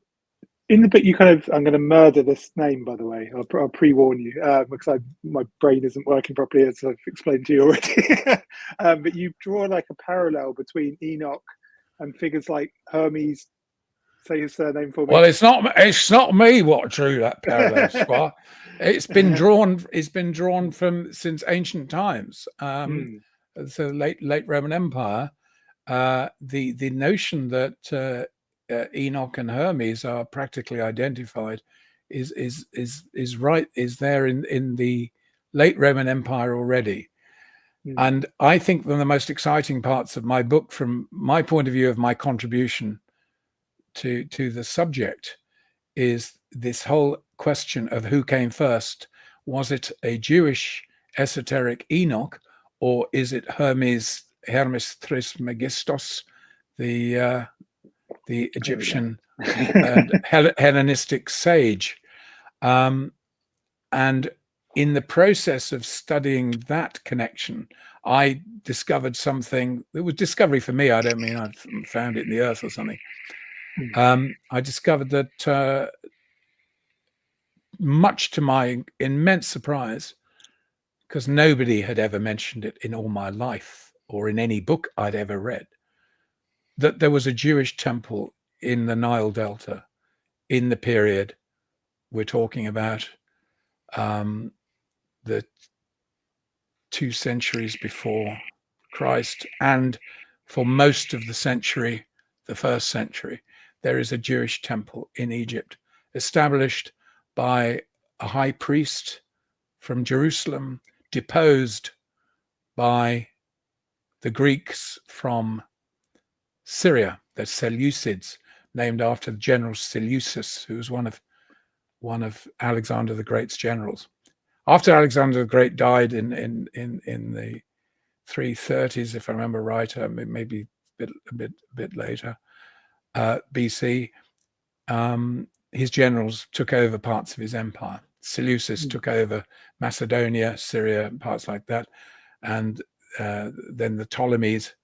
in the book, you kind of, I'm going to murder this name, by the way. I'll pre-warn you because my brain isn't working properly, as I've explained to you already. But you draw like a parallel between Enoch and figures like Hermes. Say his surname for me. Well, it's not me what drew that parallel, Squire. It's been drawn from since ancient times. The late Roman Empire. The notion that Enoch and Hermes are practically identified is there in the late Roman Empire already. And I think one of the most exciting parts of my book, from my point of view of my contribution to the subject, is this whole question of who came first. Was it a Jewish esoteric Enoch, or is it Hermes Trismegistos, the Egyptian and Hellenistic sage? And in the process of studying that connection, I discovered something that was discovery for me. I don't mean I found it in the earth or something. I discovered that, much to my immense surprise, because nobody had ever mentioned it in all my life or in any book I'd ever read, that there was a Jewish temple in the Nile Delta in the period we're talking about, the 2 centuries before Christ, and for most of the century, the 1st century. There is a Jewish temple in Egypt, established by a high priest from Jerusalem, deposed by the Greeks from Syria, the Seleucids, named after the general Seleucus, who was one of Alexander the Great's generals. After Alexander the Great died in the 330s, if I remember right, maybe a bit later, BC, his generals took over parts of his empire. Seleucus took over Macedonia, Syria, parts like that, and then the Ptolemies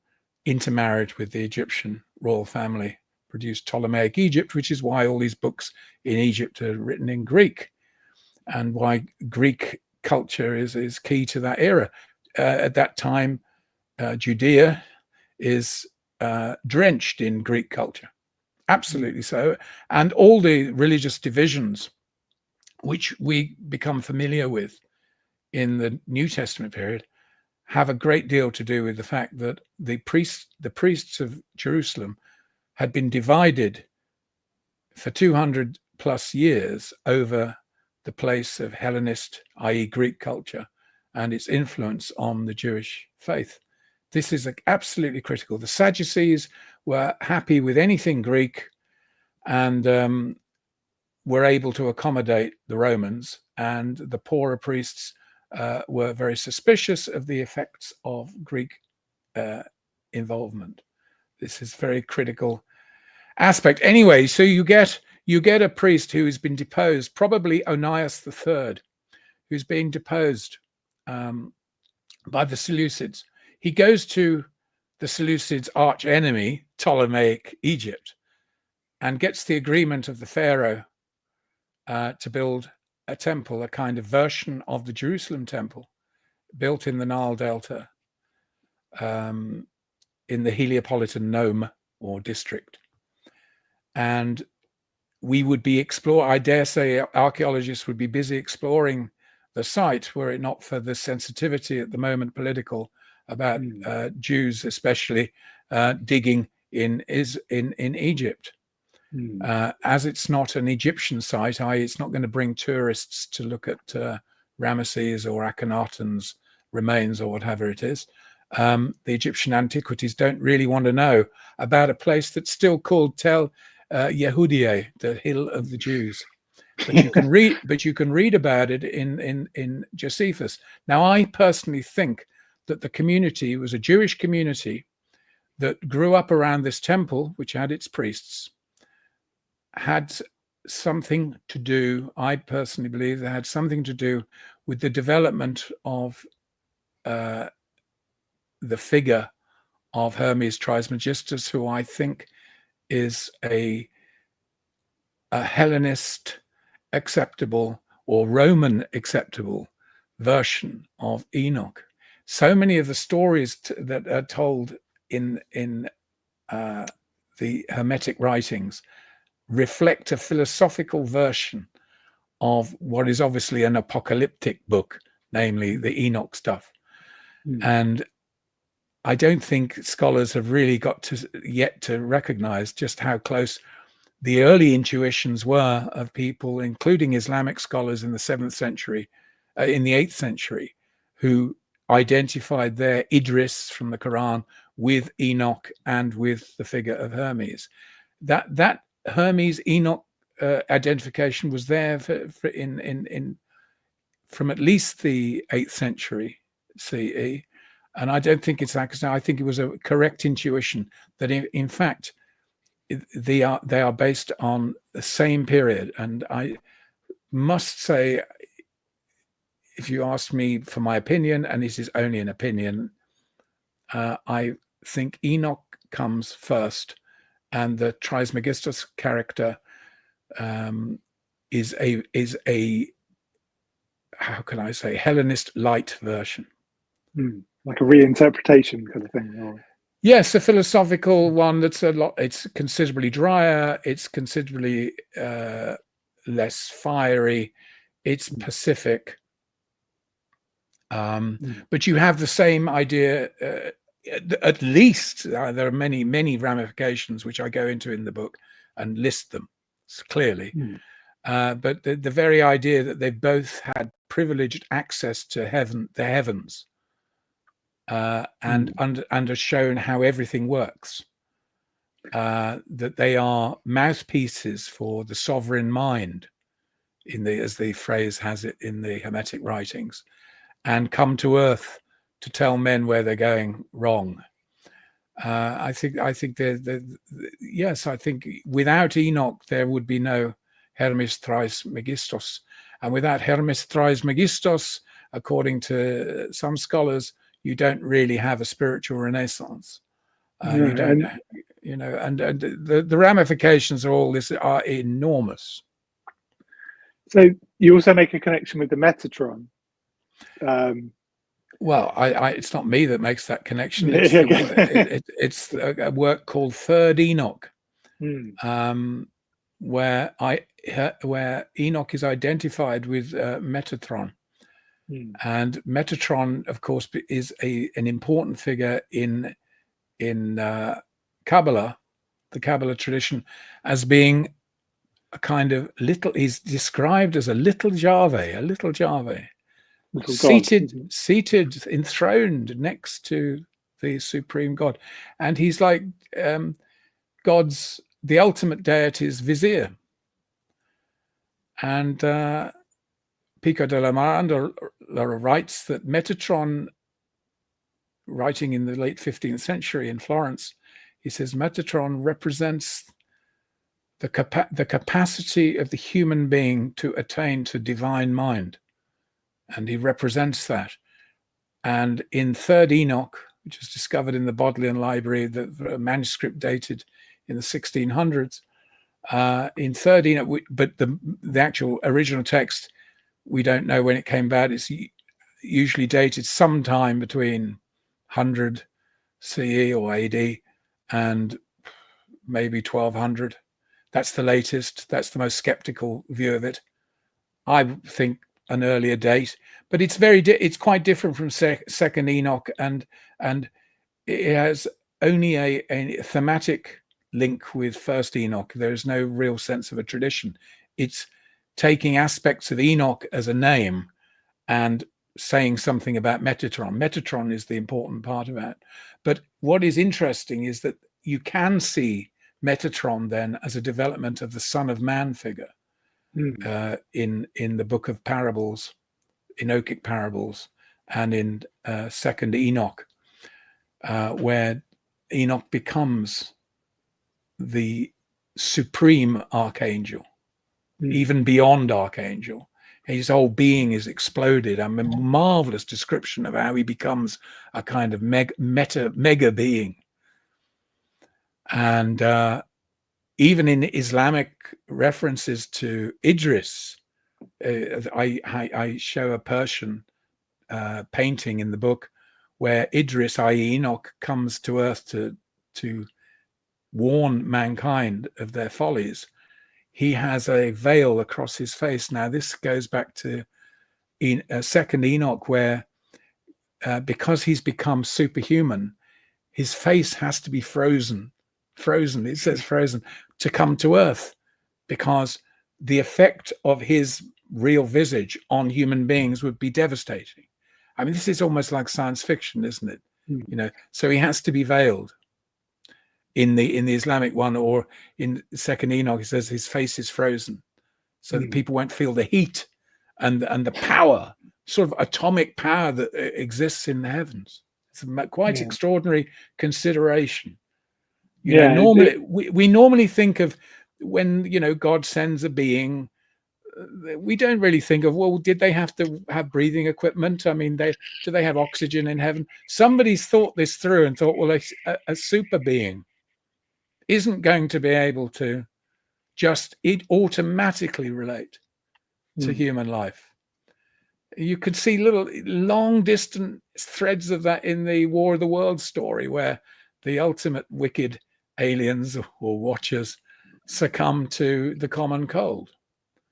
intermarried with the Egyptian royal family, produced Ptolemaic Egypt, which is why all these books in Egypt are written in Greek, and why Greek culture is key to that era. At that time, Judea is drenched in Greek culture, absolutely so, and all the religious divisions which we become familiar with in the New Testament period have a great deal to do with the fact that the priests of Jerusalem had been divided for 200 plus years over the place of Hellenist, i.e. Greek culture, and its influence on the Jewish faith. This is absolutely critical. The Sadducees were happy with anything Greek and were able to accommodate the Romans, and the poorer priests were very suspicious of the effects of Greek involvement. This is a very critical aspect. Anyway, so you get a priest who has been deposed, probably Onias III, who's being deposed by the Seleucids. He goes to the Seleucids' arch enemy, Ptolemaic Egypt, and gets the agreement of the pharaoh to build a temple, a kind of version of the Jerusalem temple, built in the Nile Delta, in the Heliopolitan nome or district. And we would be I dare say archaeologists would be busy exploring the site were it not for the sensitivity at the moment political about Jews, especially digging in Egypt. As it's not an Egyptian site, i.e. it's not going to bring tourists to look at Ramesses or Akhenaten's remains or whatever it is. The Egyptian antiquities don't really want to know about a place that's still called Tel Yehudie, the hill of the Jews. But you can read about it in Josephus. Now, I personally think that the community was a Jewish community that grew up around this temple, which had its priests, had something to do, I personally believe they had something to do with the development of the figure of Hermes Trismegistus, who I think is a Hellenist acceptable or Roman acceptable version of Enoch. So many of the stories that are told in the Hermetic writings reflect a philosophical version of what is obviously an apocalyptic book, namely the Enoch stuff. And I don't think scholars have really got yet to recognize just how close the early intuitions were of people, including Islamic scholars in the 7th century, in the 8th century, who identified their Idris from the Quran with Enoch and with the figure of Hermes. That Hermes Enoch identification was there from at least the 8th century CE, and I don't think it's accidental. I think it was a correct intuition that in fact they are based on the same period. And I must say, if you ask me for my opinion, and this is only an opinion, I think Enoch comes first, and the Trismegistus character is a how can I say, Hellenist light version. Like a reinterpretation kind of thing. Or... Yes, a philosophical one that's a lot. It's considerably drier. It's considerably less fiery. It's Pacific. But you have the same idea. At least there are many ramifications which I go into in the book and list them clearly. But the very idea that they've both had privileged access to the heavens, and are shown how everything works, that they are mouthpieces for the sovereign mind, as the phrase has it in the Hermetic writings, and come to earth to tell men where they're going wrong. I think yes, I think without Enoch there would be no Hermes Trismegistus, and without Hermes Trismegistus, according to some scholars, you don't really have a spiritual renaissance. You don't, and the ramifications of all this are enormous. So you also make a connection with the Metatron. Well, it's not me that makes that connection. It's a work called Third Enoch, where Enoch is identified with Metatron. And Metatron, of course, is an important figure in Kabbalah, the Kabbalah tradition, as being a kind of he's described as a little Jahve, seated, enthroned next to the supreme God. And he's like the ultimate deity's vizier. And Pico della Mirandola writes that Metatron, writing in the late 15th century in Florence, he says Metatron represents the capacity of the human being to attain to divine mind, and he represents that. And in Third Enoch, which was discovered in the Bodleian Library, the manuscript dated in the 1600s, in Third Enoch, but the actual original text, we don't know when it came about. It's usually dated sometime between 100 CE or AD and maybe 1200. That's the latest. That's the most skeptical view of it. I think an earlier date, but it's quite different from Second Enoch, and it has only a thematic link with First Enoch. There is no real sense of a tradition. It's taking aspects of Enoch as a name and saying something about Metatron. Metatron is the important part of it. But what is interesting is that you can see Metatron then as a development of the Son of Man figure in the Book of Parables, Enochic Parables, and in Second Enoch, where Enoch becomes the supreme archangel, even beyond archangel. His whole being is exploded. I mean, marvelous description of how he becomes a kind of mega being. And even in Islamic references to Idris, I show a Persian painting in the book where Idris, i.e. Enoch, comes to earth to warn mankind of their follies. He has a veil across his face. Now, this goes back to second Enoch, where because he's become superhuman, his face has to be frozen. It says frozen, to come to earth, because the effect of his real visage on human beings would be devastating. I mean, this is almost like science fiction, isn't it? You know, so he has to be veiled. In the Islamic one, or in second Enoch, he says his face is frozen, so that people won't feel the heat and the power, sort of atomic power that exists in the heavens. It's a quite extraordinary consideration. You know, normally we normally think of when, you know, God sends a being, we don't really think of, well, did they have to have breathing equipment? I mean, do they have oxygen in heaven? Somebody's thought this through and thought, well, a super being isn't going to be able to just automatically relate to human life. You could see little long distant threads of that in the War of the Worlds story, where the ultimate wicked aliens or watchers succumb to the common cold.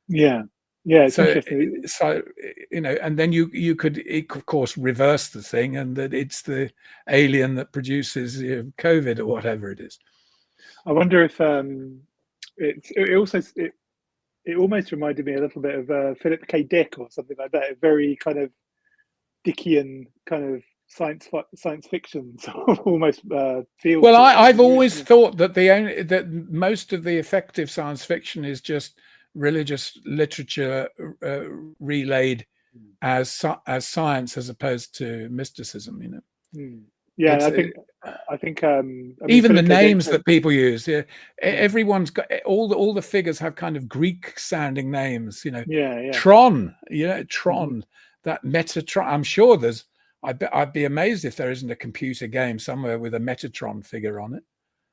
It's interesting. So, you know, and then you could, of course, reverse the thing, and that it's the alien that produces COVID or whatever it is. I wonder if it almost reminded me a little bit of Philip K. Dick or something like that. A very kind of Dickian kind of science fiction sort of almost feel. Well, I've always thought that most of the effective science fiction is just religious literature relayed as science, as opposed to mysticism. You know. Yeah, I think I mean, even the names that people use, everyone's got all the figures have kind of Greek sounding names, you know. Tron, Tron, that Metatron. I'm sure I'd be amazed if there isn't a computer game somewhere with a Metatron figure on it.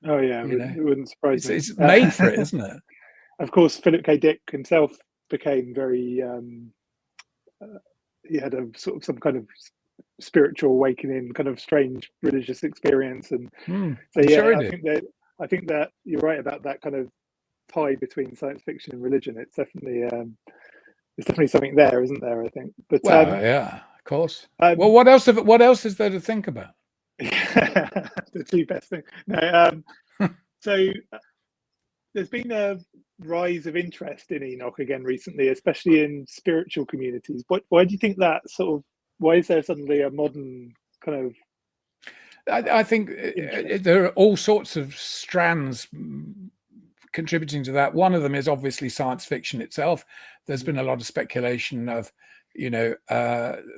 Oh yeah, it wouldn't surprise me. It's made for it, isn't it? Of course, Philip K. Dick himself became very he had a sort of some kind of spiritual awakening, kind of strange religious experience, and so I think that you're right about that kind of tie between science fiction and religion. It's definitely something there, isn't there? I think. But yeah, of course. Well, what else is there to think about? The two best things. No, so there's been a rise of interest in Enoch again recently, especially in spiritual communities. Why do you think that sort of? Why is there suddenly a modern kind of? I think there are all sorts of strands contributing to that. One of them is obviously science fiction itself. There's been a lot of speculation of,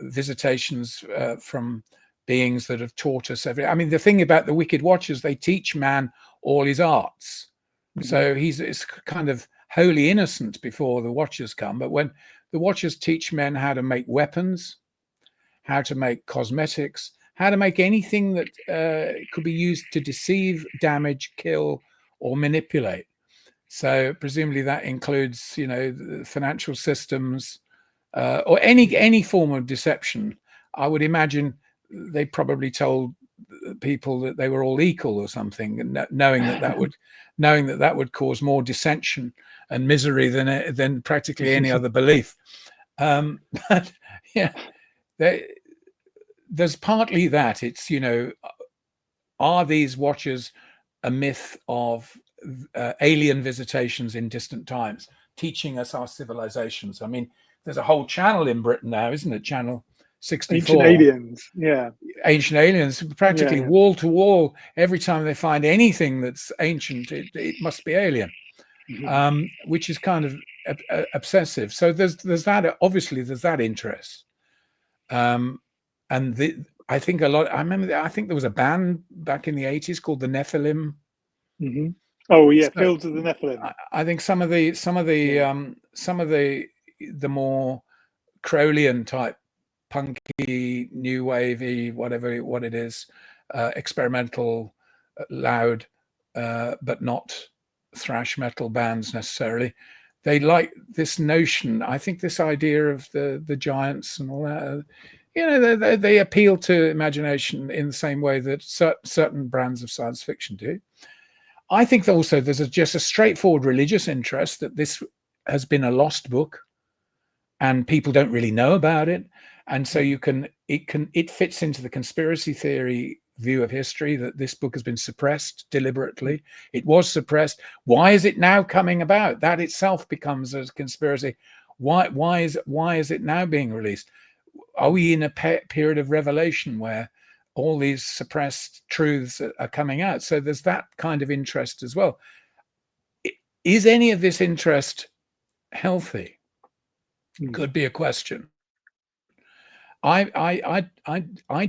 visitations from beings that have taught us everything. I mean, the thing about the Wicked Watchers, they teach man all his arts. So it's kind of wholly innocent before the Watchers come. But when the Watchers teach men how to make weapons, how to make cosmetics, how to make anything that could be used to deceive, damage, kill, or manipulate. So presumably that includes, the financial systems or any form of deception. I would imagine they probably told people that they were all equal or something, knowing that would cause more dissension and misery than practically any other belief. But yeah, there's partly that. It's, are these watchers a myth of alien visitations in distant times, teaching us our civilizations? I mean, there's a whole channel in Britain now, isn't it? Channel 64. Ancient aliens, yeah. Ancient aliens, practically wall to wall. Every time they find anything that's ancient, it must be alien, which is kind of obsessive. So there's that. Obviously, there's that interest. I think a lot. I think there was a band back in the 80s called the Nephilim. Oh yeah, So, Fields of the Nephilim. I think some of the more Crowleyan type, punky, new wavy, whatever what it is, experimental, loud, but not thrash metal bands necessarily. They like this notion. I think this idea of the giants and all that. They appeal to imagination in the same way that certain brands of science fiction do. I think also there's just a straightforward religious interest that this has been a lost book and people don't really know about it. And so it fits into the conspiracy theory view of history that this book has been suppressed deliberately. It was suppressed. Why is it now coming about? That itself becomes a conspiracy. Why is it now being released? Are we in a period of revelation where all these suppressed truths are coming out? So there's that kind of interest as well. Is any of this interest healthy? Could be a question. I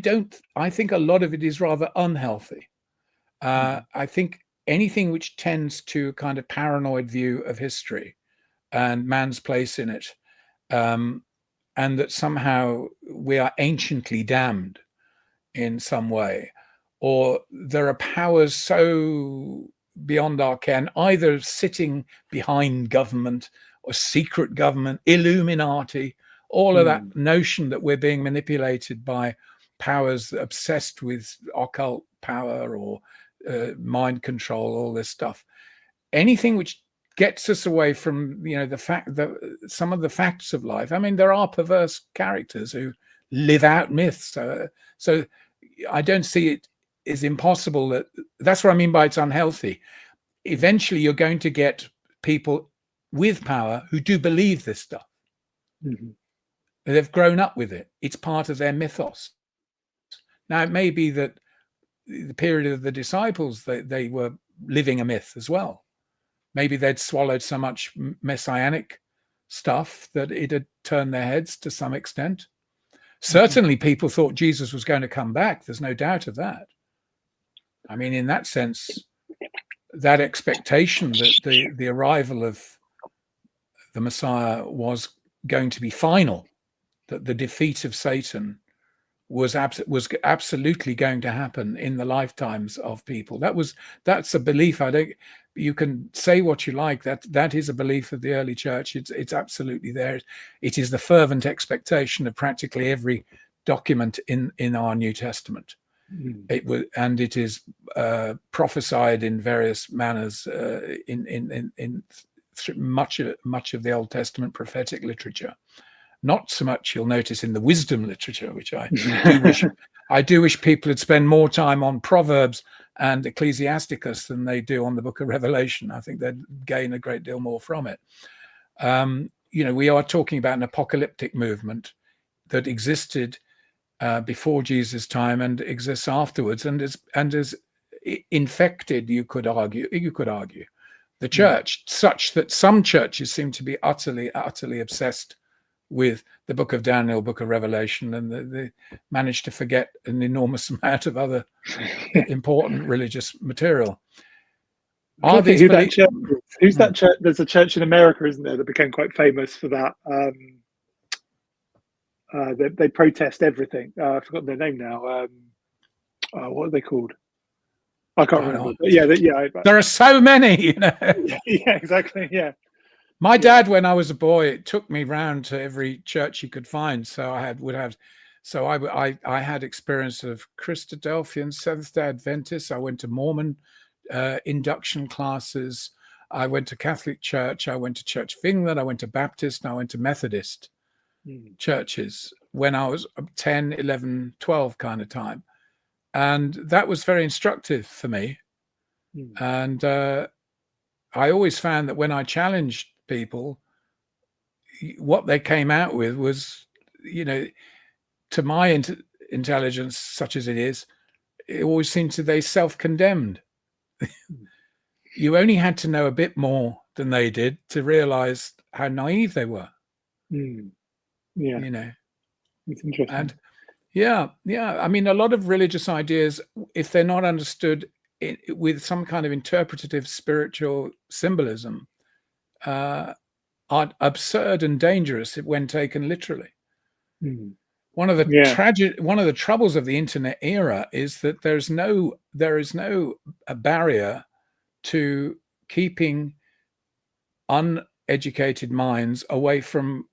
don't. I think a lot of it is rather unhealthy. I think anything which tends to a kind of paranoid view of history and man's place in it, and that somehow we are anciently damned in some way, or there are powers so beyond our ken, either sitting behind government or secret government, Illuminati, all of that notion that we're being manipulated by powers obsessed with occult power or mind control, all this stuff. Anything which gets us away from the fact that some of the facts of life. I mean, there are perverse characters who live out myths, so I don't see it as impossible. That's what I mean by it's unhealthy. Eventually you're going to get people with power who do believe this stuff. They've grown up with it. It's part of their mythos. Now it may be that the period of the disciples, they were living a myth as well. Maybe they'd swallowed so much messianic stuff that it had turned their heads to some extent. Certainly people thought Jesus was going to come back. There's no doubt of that. I mean, in that sense, that expectation that the arrival of the Messiah was going to be final, that the defeat of Satan was absolutely going to happen in the lifetimes of people. That's a belief. You can say what you like, that is a belief of the early church. It's absolutely there. It is the fervent expectation of practically every document in our New Testament. It is prophesied in various manners in much of the Old Testament prophetic literature. Not so much, you'll notice, in the wisdom literature, which I do wish people would spend more time on Proverbs and Ecclesiasticus than they do on the Book of Revelation. I think they'd gain a great deal more from it. We are talking about an apocalyptic movement that existed before Jesus' time and exists afterwards, and is infected. You could argue the church, such that some churches seem to be utterly obsessed with the Book of Daniel, Book of Revelation, and they managed to forget an enormous amount of other important religious material. Who's that church? There's a church in America, isn't there, that became quite famous for that. They protest everything. I've forgotten their name now. What are they called? I can't remember. But there are so many. Yeah, exactly. Yeah. My dad, when I was a boy, it took me round to every church he could find. So I had experience of Christadelphian, Seventh-day Adventists. I went to Mormon induction classes. I went to Catholic Church. I went to Church of England. I went to Baptist, and I went to Methodist churches when I was 10, 11, 12 kind of time. And that was very instructive for me. And I always found that when I challenged people, what they came out with was, to my intelligence, such as it is, it always seemed they self-condemned. You only had to know a bit more than they did to realize how naive they were. Yeah. It's interesting. And yeah. I mean, a lot of religious ideas, if they're not understood with some kind of interpretative spiritual symbolism are absurd and dangerous when taken literally. One of the troubles of the internet era is that there is no barrier to keeping uneducated minds away from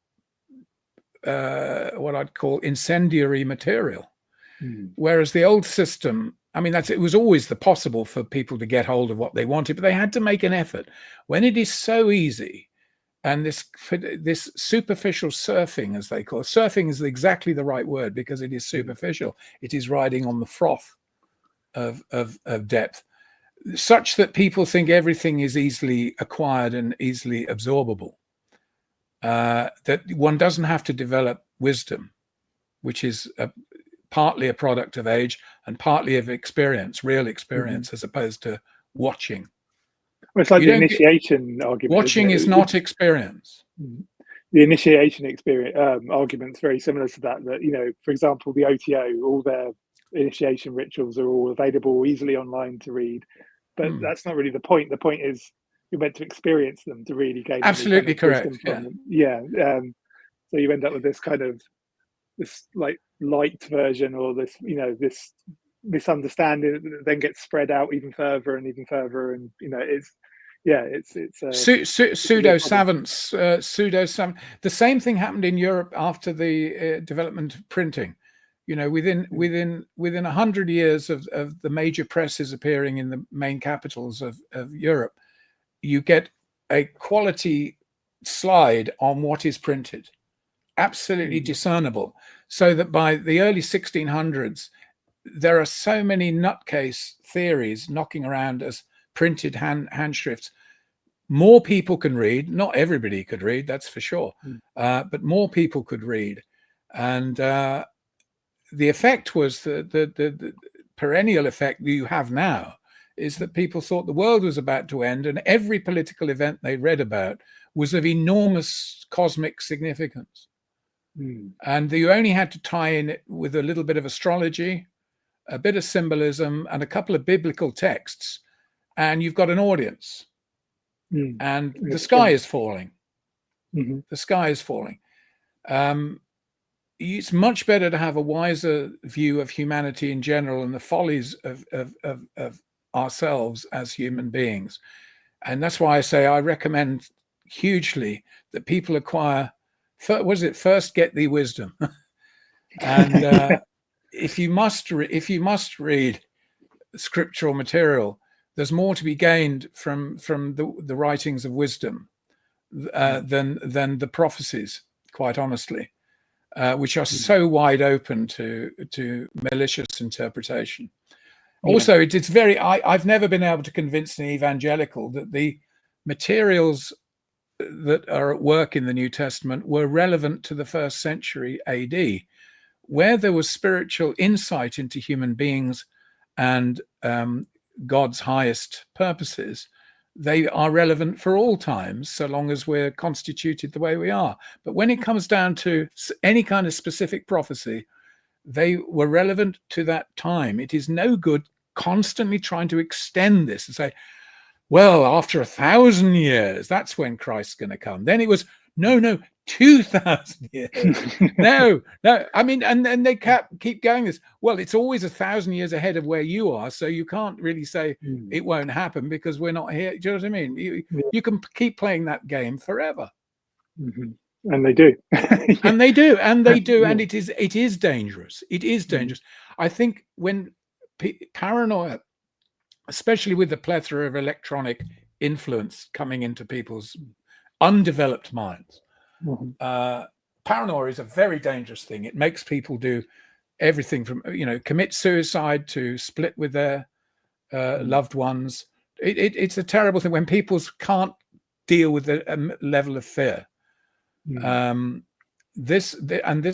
what I'd call incendiary material. Whereas the old system, I mean, it was always possible for people to get hold of what they wanted, but they had to make an effort. When it is so easy, and this superficial surfing, as they call it, surfing is exactly the right word because it is superficial. It is riding on the froth of depth, such that people think everything is easily acquired and easily absorbable. That one doesn't have to develop wisdom, which is partly a product of age and partly of experience, real experience, as opposed to watching. Well, it's like the initiation argument. Watching is not experience. The initiation experience argument's very similar to that. That, you know, for example, the OTO, all their initiation rituals are all available easily online to read, but that's not really the point. The point is you're meant to experience them to really gain. Absolutely correct. So you end up with this kind of like light version, or this, you know, this misunderstanding that then gets spread out even further, and, you know, it's pseudo savants. The same thing happened in Europe after the development of printing. You know, within 100 years of the major presses appearing in the main capitals of Europe, you get a quality slide on what is printed, absolutely discernible, so that by the early 1600s, there are so many nutcase theories knocking around as printed handskrifts. More people can read. Not everybody could read, that's for sure, but more people could read. And the effect was the perennial effect that you have now is that people thought the world was about to end, and every political event they read about was of enormous cosmic significance. And you only had to tie in it with a little bit of astrology, a bit of symbolism, and a couple of biblical texts, and you've got an audience. And the sky is falling. The sky is falling. It's much better to have a wiser view of humanity in general and the follies of ourselves as human beings. And that's why I say I recommend hugely that people acquire, first get thee wisdom. And if you must read scriptural material, there's more to be gained from the writings of wisdom than the prophecies, quite honestly, which are so wide open to malicious interpretation. Also, it's very, I've never been able to convince an evangelical that the materials that are at work in the New Testament were relevant to the 1st century AD, where there was spiritual insight into human beings and God's highest purposes. They are relevant for all times, so long as we're constituted the way we are. But when it comes down to any kind of specific prophecy, they were relevant to that time. It is no good constantly trying to extend this and say, well, after 1,000 years, that's when Christ's going to come. Then it was, no, 2,000 years. no. I mean, and then they keep going this. Well, it's always 1,000 years ahead of where you are, so you can't really say it won't happen because we're not here. Do you know what I mean? You can keep playing that game forever. And they do. And they do. And it is dangerous. It is dangerous. I think when paranoia, especially with the plethora of electronic influence coming into people's undeveloped minds, paranoia is a very dangerous thing. It makes people do everything from, commit suicide to split with their loved ones. It's a terrible thing when people can't deal with a level of fear. This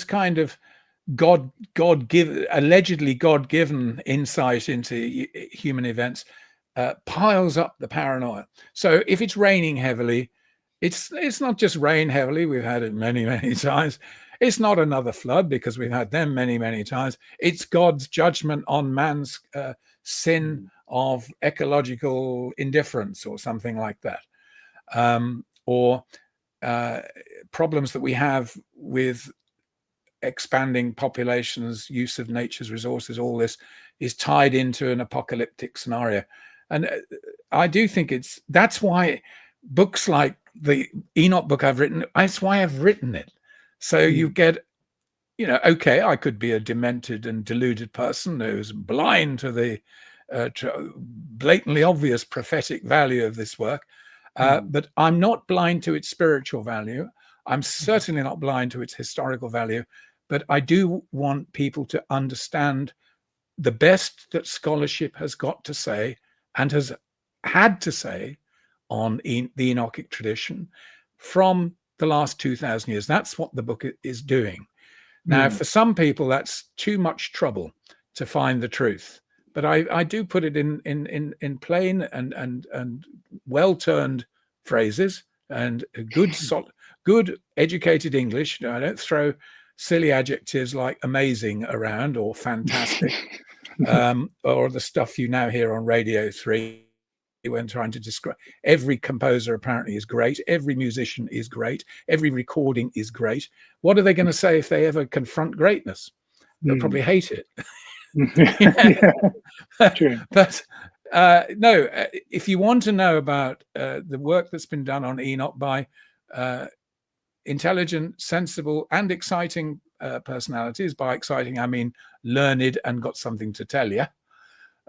kind of allegedly God-given insight into human events piles up the paranoia. So if it's raining heavily, it's not just rain heavily. We've had it many, many times. It's not another flood because we've had them many, many times. It's God's judgment on man's sin of ecological indifference or something like that, or problems that we have with expanding populations, use of nature's resources. All this is tied into an apocalyptic scenario, and I do think that's why books like the Enoch book I've written, that's why I've written it. So you get, okay, I could be a demented and deluded person who's blind to the blatantly obvious prophetic value of this work, but I'm not blind to its spiritual value. I'm certainly not blind to its historical value, but I do want people to understand the best that scholarship has got to say and has had to say on the Enochic tradition from the last 2,000 years. That's what the book is doing. Now, for some people, that's too much trouble to find the truth. But I do put it in plain and well-turned phrases and good educated English. I don't throw silly adjectives like amazing around or fantastic, or the stuff you now hear on Radio 3 when trying to describe. Every composer apparently is great. Every musician is great. Every recording is great. What are they going to say if they ever confront greatness? They'll probably hate it. True. But no, if you want to know about the work that's been done on Enoch by intelligent, sensible, and exciting personalities, by exciting I mean learned and got something to tell you,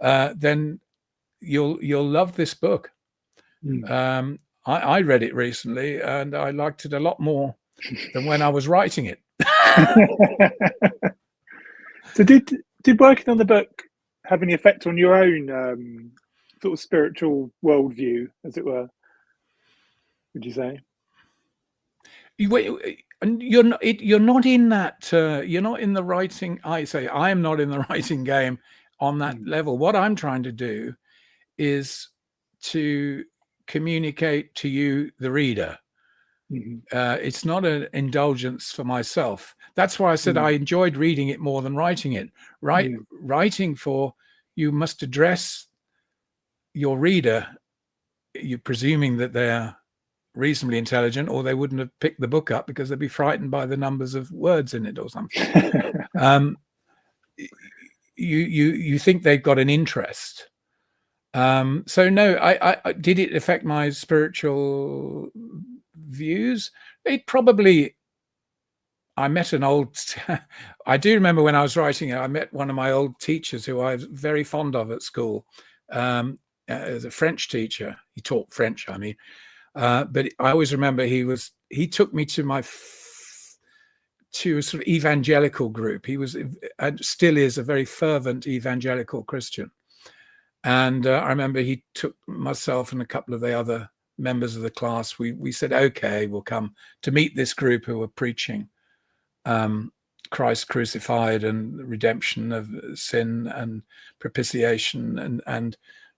then you'll love this book. I read it recently and I liked it a lot more than when I was writing it. So did working on the book have any effect on your own sort of spiritual worldview, as it were? Would you say? You're not in that. You're not in the writing. I am not in the writing game on that level. What I'm trying to do is to communicate to you, the reader. It's not an indulgence for myself. That's why I said I enjoyed reading it more than writing it. Writing for you must address your reader. You're presuming that they're reasonably intelligent, or they wouldn't have picked the book up because they'd be frightened by the numbers of words in it or something. You think they've got an interest. So no, I did it affect my spiritual views? It probably. I met an old. I do remember when I was writing it, I met one of my old teachers who I was very fond of at school. As a French teacher, he taught French. I mean, but I always remember he took me to to a sort of evangelical group. He was and still is a very fervent evangelical Christian. And I remember he took myself and a couple of the other members of the class. We said, okay, we'll come to meet this group who were preaching Christ crucified and the redemption of sin and propitiation. And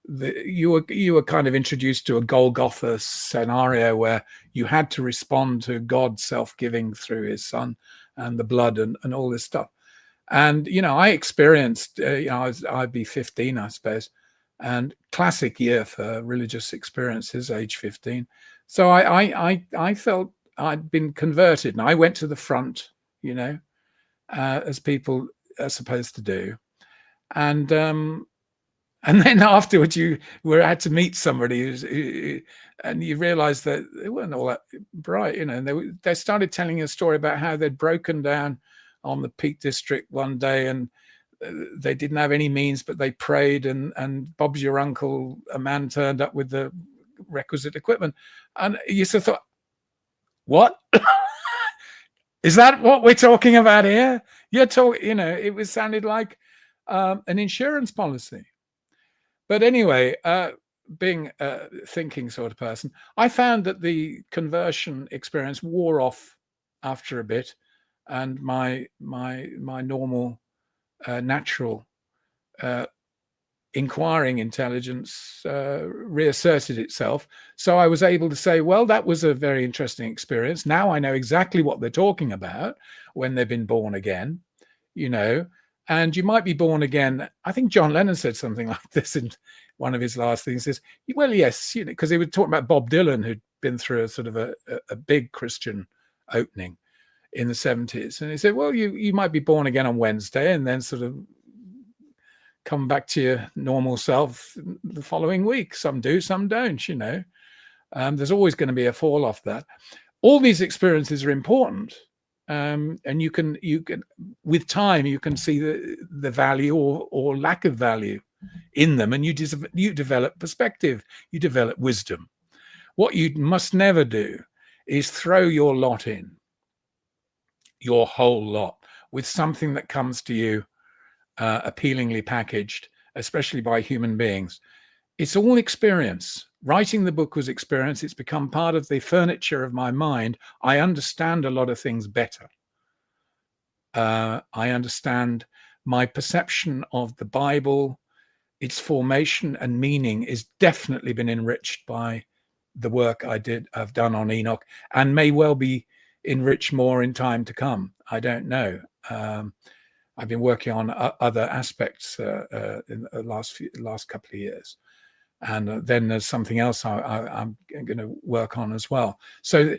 you were kind of introduced to a Golgotha scenario where you had to respond to God self-giving through his son and the blood and all this stuff. And, I experienced, I'd be 15, I suppose, and classic year for religious experiences, age 15. So I felt I'd been converted, and I went to the front, as people are supposed to do. And then afterwards you had to meet somebody and you realized that they weren't all that bright, and they started telling a story about how they'd broken down on the Peak District one day, and they didn't have any means, but they prayed, and Bob's your uncle, a man turned up with the requisite equipment. And you sort of thought, what? Is that what we're talking about here? You're talking, it sounded like an insurance policy. But anyway, being a thinking sort of person, I found that the conversion experience wore off after a bit, and my normal natural inquiring intelligence reasserted itself. So I was able to say, well, that was a very interesting experience. Now I know exactly what they're talking about when they've been born again, And you might be born again. I think John Lennon said something like this in one of his last things. He says, well, yes, because he was talking about Bob Dylan, who'd been through a sort of a big Christian opening in the 70s. And he said, well, you might be born again on Wednesday and then sort of come back to your normal self the following week. Some do, some don't, There's always going to be a fall off that. All these experiences are important. And you can with time you can see the value or lack of value in them, and you develop perspective, you develop wisdom. What you must never do is throw your lot in, your whole lot, with something that comes to you appealingly packaged, especially by human beings. It's all experience. Writing the book was experience. It's become part of the furniture of my mind. I understand a lot of things better. I understand my perception of the Bible, its formation and meaning is definitely been enriched by the work I've done on Enoch, and may well be enriched more in time to come. I don't know. I've been working on other aspects in the last couple of years. And then there's something else I'm going to work on as well. So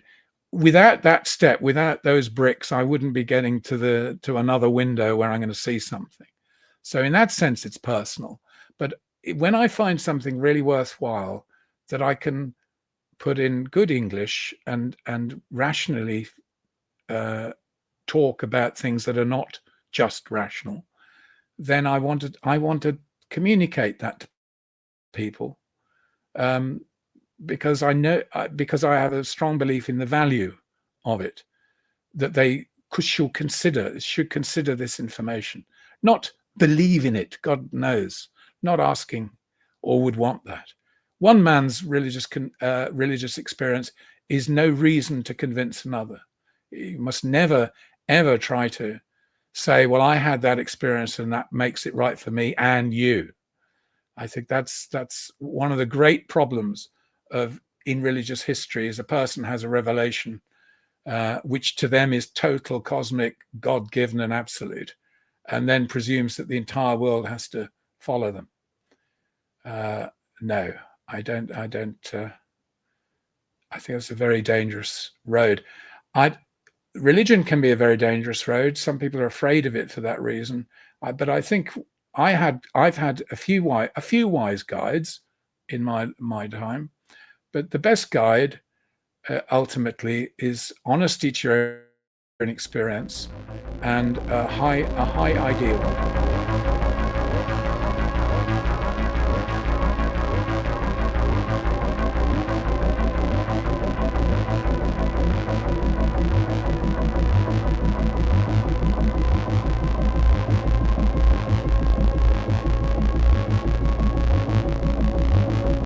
without that step, without those bricks, I wouldn't be getting to another window where I'm going to see something. So in that sense, it's personal. But when I find something really worthwhile that I can put in good English and rationally talk about things that are not just rational, then I want to communicate that to people, because I have a strong belief in the value of it, that they should consider this information, not believe in it, God knows, not asking or would want that. One man's religious experience is no reason to convince another. You must never, ever try to say, well, I had that experience and that makes it right for me and you. I think that's one of the great problems in religious history, is a person has a revelation which to them is total, cosmic, God-given and absolute, and then presumes that the entire world has to follow them. No, I don't. I think it's a very dangerous road. Religion can be a very dangerous road. Some people are afraid of it for that reason. But I think I've had a few wise guides in my time, but the best guide ultimately is honesty to your own experience and a high ideal.